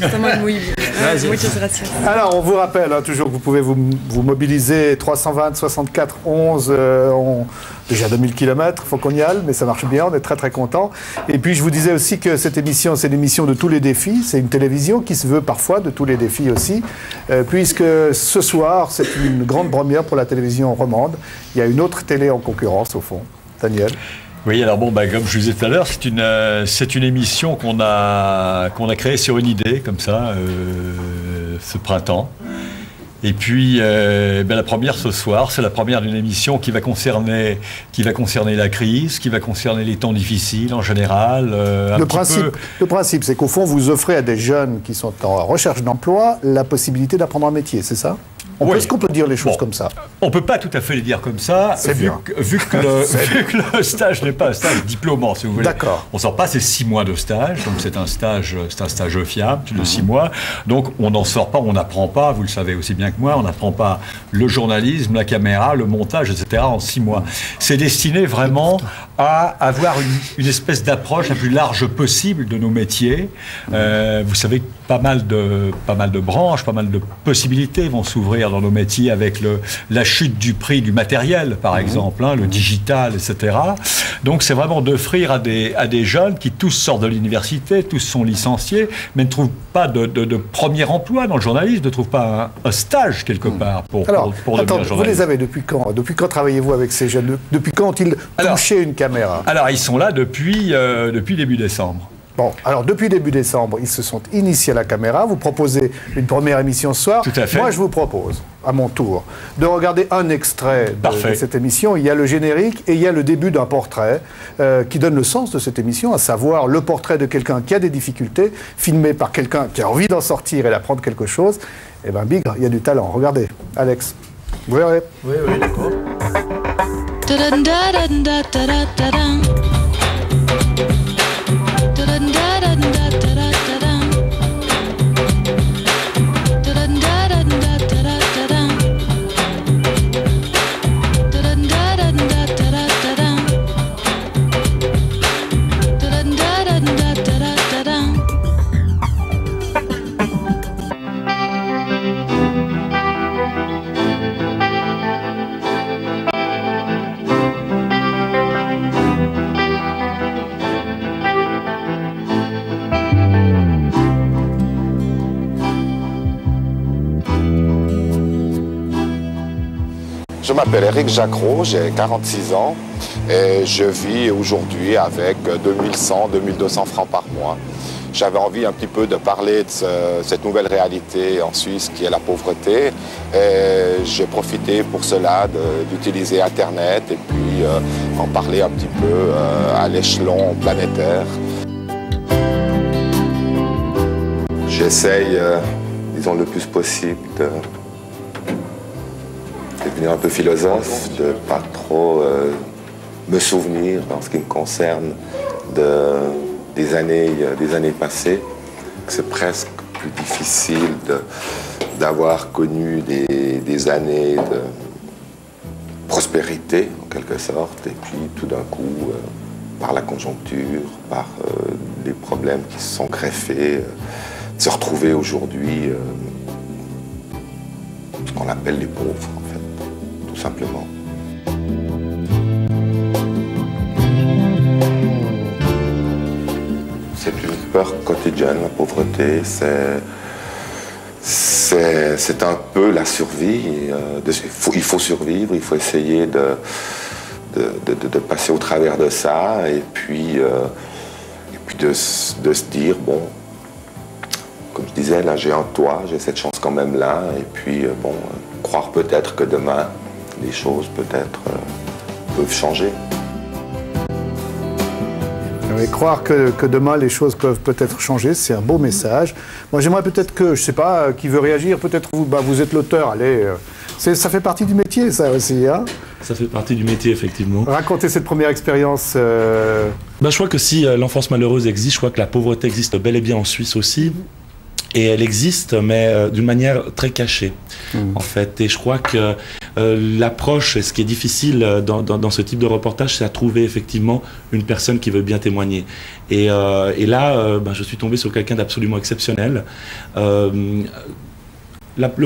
[SPEAKER 2] Ça va muy bien. Muchas gracias.
[SPEAKER 1] Alors, on vous rappelle toujours que vous pouvez vous mobiliser 320 64 11. Déjà 2000 km, il faut qu'on y aille, mais ça marche bien, on est très très contents. Et puis je vous disais aussi que cette émission, c'est l'émission de tous les défis. C'est une télévision qui se veut parfois de tous les défis aussi, puisque ce soir, c'est une grande première pour la télévision romande. Il y a une autre télé en concurrence, au fond. Daniel?
[SPEAKER 5] Oui, alors bon, comme je vous disais tout à l'heure, c'est une émission qu'on a créée sur une idée, comme ça, ce printemps. Et puis, la première ce soir, c'est la première d'une émission qui va concerner la crise, qui va concerner les temps difficiles en général.
[SPEAKER 1] Le principe, c'est qu'au fond, vous offrez à des jeunes qui sont en recherche d'emploi la possibilité d'apprendre un métier, c'est ça? Est-ce qu'on peut dire les choses comme ça?
[SPEAKER 5] On ne peut pas tout à fait les dire comme ça, vu que le stage n'est pas un stage diplômant, si vous voulez.
[SPEAKER 1] D'accord.
[SPEAKER 5] On ne sort pas ces 6 mois de stage, donc c'est un stage fiable, de 6 mois. Donc on n'en sort pas, on n'apprend pas, vous le savez aussi bien que moi, on n'apprend pas le journalisme, la caméra, le montage, etc. en 6 mois. C'est destiné vraiment à avoir une espèce d'approche la plus large possible de nos métiers. Vous savez que pas mal de branches, pas mal de possibilités vont s'ouvrir dans nos métiers avec la chute du prix du matériel, par exemple, le digital, etc. Donc c'est vraiment d'offrir à des jeunes qui tous sortent de l'université, tous sont licenciés, mais ne trouvent pas de premier emploi dans le journalisme, ne trouvent pas un stage quelque part pour devenir journaliste.
[SPEAKER 1] Vous les avez depuis quand? Depuis quand travaillez-vous avec ces jeunes? Depuis quand ont-ils touché une caméra?
[SPEAKER 5] Alors ils sont là depuis début décembre.
[SPEAKER 1] Bon, alors depuis début décembre, ils se sont initiés à la caméra. Vous proposez une première émission ce soir.
[SPEAKER 5] Tout à fait.
[SPEAKER 1] Moi, je vous propose, à mon tour, de regarder un extrait de cette émission. Il y a le générique et il y a le début d'un portrait qui donne le sens de cette émission, à savoir le portrait de quelqu'un qui a des difficultés, filmé par quelqu'un qui a envie d'en sortir et d'apprendre quelque chose. Eh bien, Bigre, il y a du talent. Regardez, Alex. Vous verrez.
[SPEAKER 6] Oui, d'accord.
[SPEAKER 11] Je m'appelle Éric Jacquereau, j'ai 46 ans et je vis aujourd'hui avec 2100-2200 francs par mois. J'avais envie un petit peu de parler de cette nouvelle réalité en Suisse qui est la pauvreté. J'ai profité pour cela d'utiliser Internet et puis en parler un petit peu à l'échelon planétaire. J'essaye, disons le plus possible, de devenir un peu philosophe, de ne pas trop me souvenir en ce qui me concerne des années passées. C'est presque plus difficile d'avoir connu des années de prospérité, en quelque sorte, et puis tout d'un coup, par la conjoncture, par les problèmes qui se sont greffés, se retrouver aujourd'hui ce qu'on appelle les pauvres, en fait, tout simplement. C'est une peur quotidienne, la pauvreté. C'est un peu la survie. Il faut survivre, il faut essayer de passer au travers de ça et puis de se dire, bon, comme je disais, là j'ai un toit, j'ai cette chance quand même là, et puis bon, croire peut-être que demain, les choses peut-être peuvent changer.
[SPEAKER 1] Et croire que demain les choses peuvent peut-être changer, c'est un beau message. Moi j'aimerais peut-être que, je ne sais pas, qui veut réagir, peut-être vous, vous êtes l'auteur, allez, ça fait partie du métier ça aussi, hein?
[SPEAKER 12] Ça fait partie du métier, effectivement.
[SPEAKER 1] Racontez cette première expérience.
[SPEAKER 12] Je crois que si l'enfance malheureuse existe, je crois que la pauvreté existe bel et bien en Suisse aussi. Et elle existe, mais d'une manière très cachée, en fait. Et je crois que l'approche, et ce qui est difficile dans ce type de reportage, c'est à trouver effectivement une personne qui veut bien témoigner. Et là, je suis tombé sur quelqu'un d'absolument exceptionnel. Le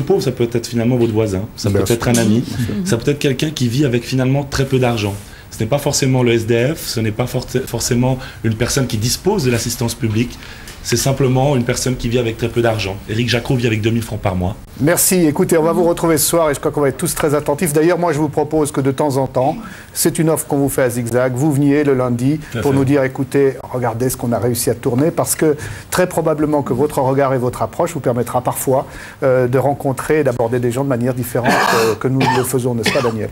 [SPEAKER 12] pauvre, ça peut être finalement votre voisin, ça peut être un ami, ça peut être quelqu'un qui vit avec finalement très peu d'argent. Ce n'est pas forcément le SDF, ce n'est pas forcément une personne qui dispose de l'assistance publique. C'est simplement une personne qui vit avec très peu d'argent. Éric Jacquereau vit avec 2000 francs par mois.
[SPEAKER 1] Merci. Écoutez, on va vous retrouver ce soir et je crois qu'on va être tous très attentifs. D'ailleurs, moi, je vous propose que de temps en temps, c'est une offre qu'on vous fait à Zigzag, vous veniez le lundi pour nous dire, écoutez, regardez ce qu'on a réussi à tourner, parce que très probablement que votre regard et votre approche vous permettra parfois de rencontrer et d'aborder des gens de manière différente que nous le faisons, n'est-ce pas, Daniel?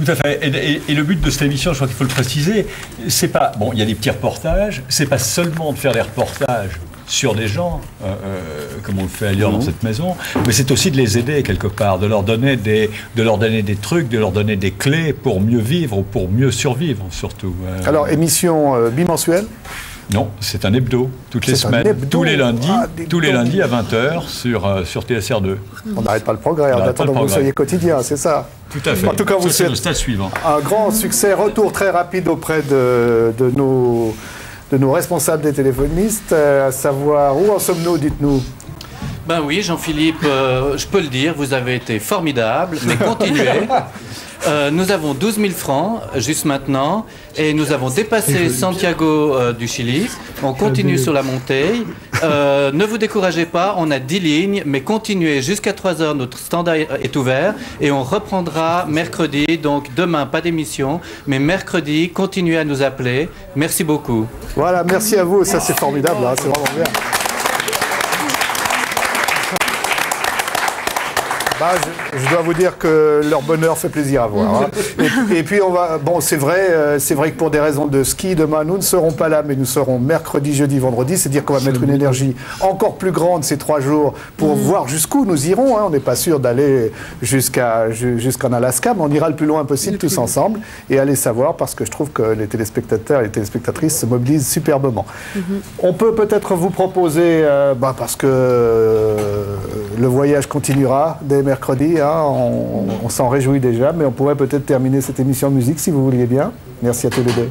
[SPEAKER 5] Tout à fait. Et le but de cette émission, je crois qu'il faut le préciser, c'est pas, bon, il y a des petits reportages, c'est pas seulement de faire des reportages sur des gens, comme on le fait ailleurs dans cette maison, mais c'est aussi de les aider quelque part, de leur donner des trucs, de leur donner des clés pour mieux vivre ou pour mieux survivre surtout.
[SPEAKER 1] Alors, émission bimensuelle?
[SPEAKER 5] Non, c'est un hebdo, toutes les semaines, tous les lundis à 20h sur TSR2.
[SPEAKER 1] On n'arrête pas le progrès, en attendant que vous soyez quotidien, c'est ça?
[SPEAKER 5] Tout à fait.
[SPEAKER 1] En tout cas, vous
[SPEAKER 5] c'est le stade suivant.
[SPEAKER 1] Un grand succès, retour très rapide auprès de nos responsables des téléphonistes, à savoir où en sommes-nous, dites-nous?
[SPEAKER 4] Ben oui, Jean-Philippe, je peux le dire, vous avez été formidable, mais continuez. Nous avons 12 000 francs juste maintenant et nous avons dépassé Santiago du Chili. On continue sur la montée. Ne vous découragez pas, on a 10 lignes, mais continuez jusqu'à 3 h, notre stand est ouvert et on reprendra mercredi. Donc demain, pas d'émission, mais mercredi, continuez à nous appeler. Merci beaucoup.
[SPEAKER 1] Voilà, merci à vous, ça c'est formidable, hein, c'est vraiment bien. Bah, je dois vous dire que leur bonheur fait plaisir à voir. Hein. Et puis on va, bon, c'est vrai que pour des raisons de ski, demain nous ne serons pas là, mais nous serons mercredi, jeudi, vendredi. C'est-à-dire qu'on va mettre une énergie encore plus grande ces 3 jours pour voir jusqu'où nous irons. Hein. On n'est pas sûr d'aller jusqu'en Alaska, mais on ira le plus loin possible tous ensemble et aller savoir, parce que je trouve que les téléspectateurs et les téléspectatrices se mobilisent superbement. On peut peut-être vous proposer, parce que le voyage continuera dès mercredi, hein, on s'en réjouit déjà, mais on pourrait peut-être terminer cette émission de musique si vous vouliez bien. Merci à tous les deux.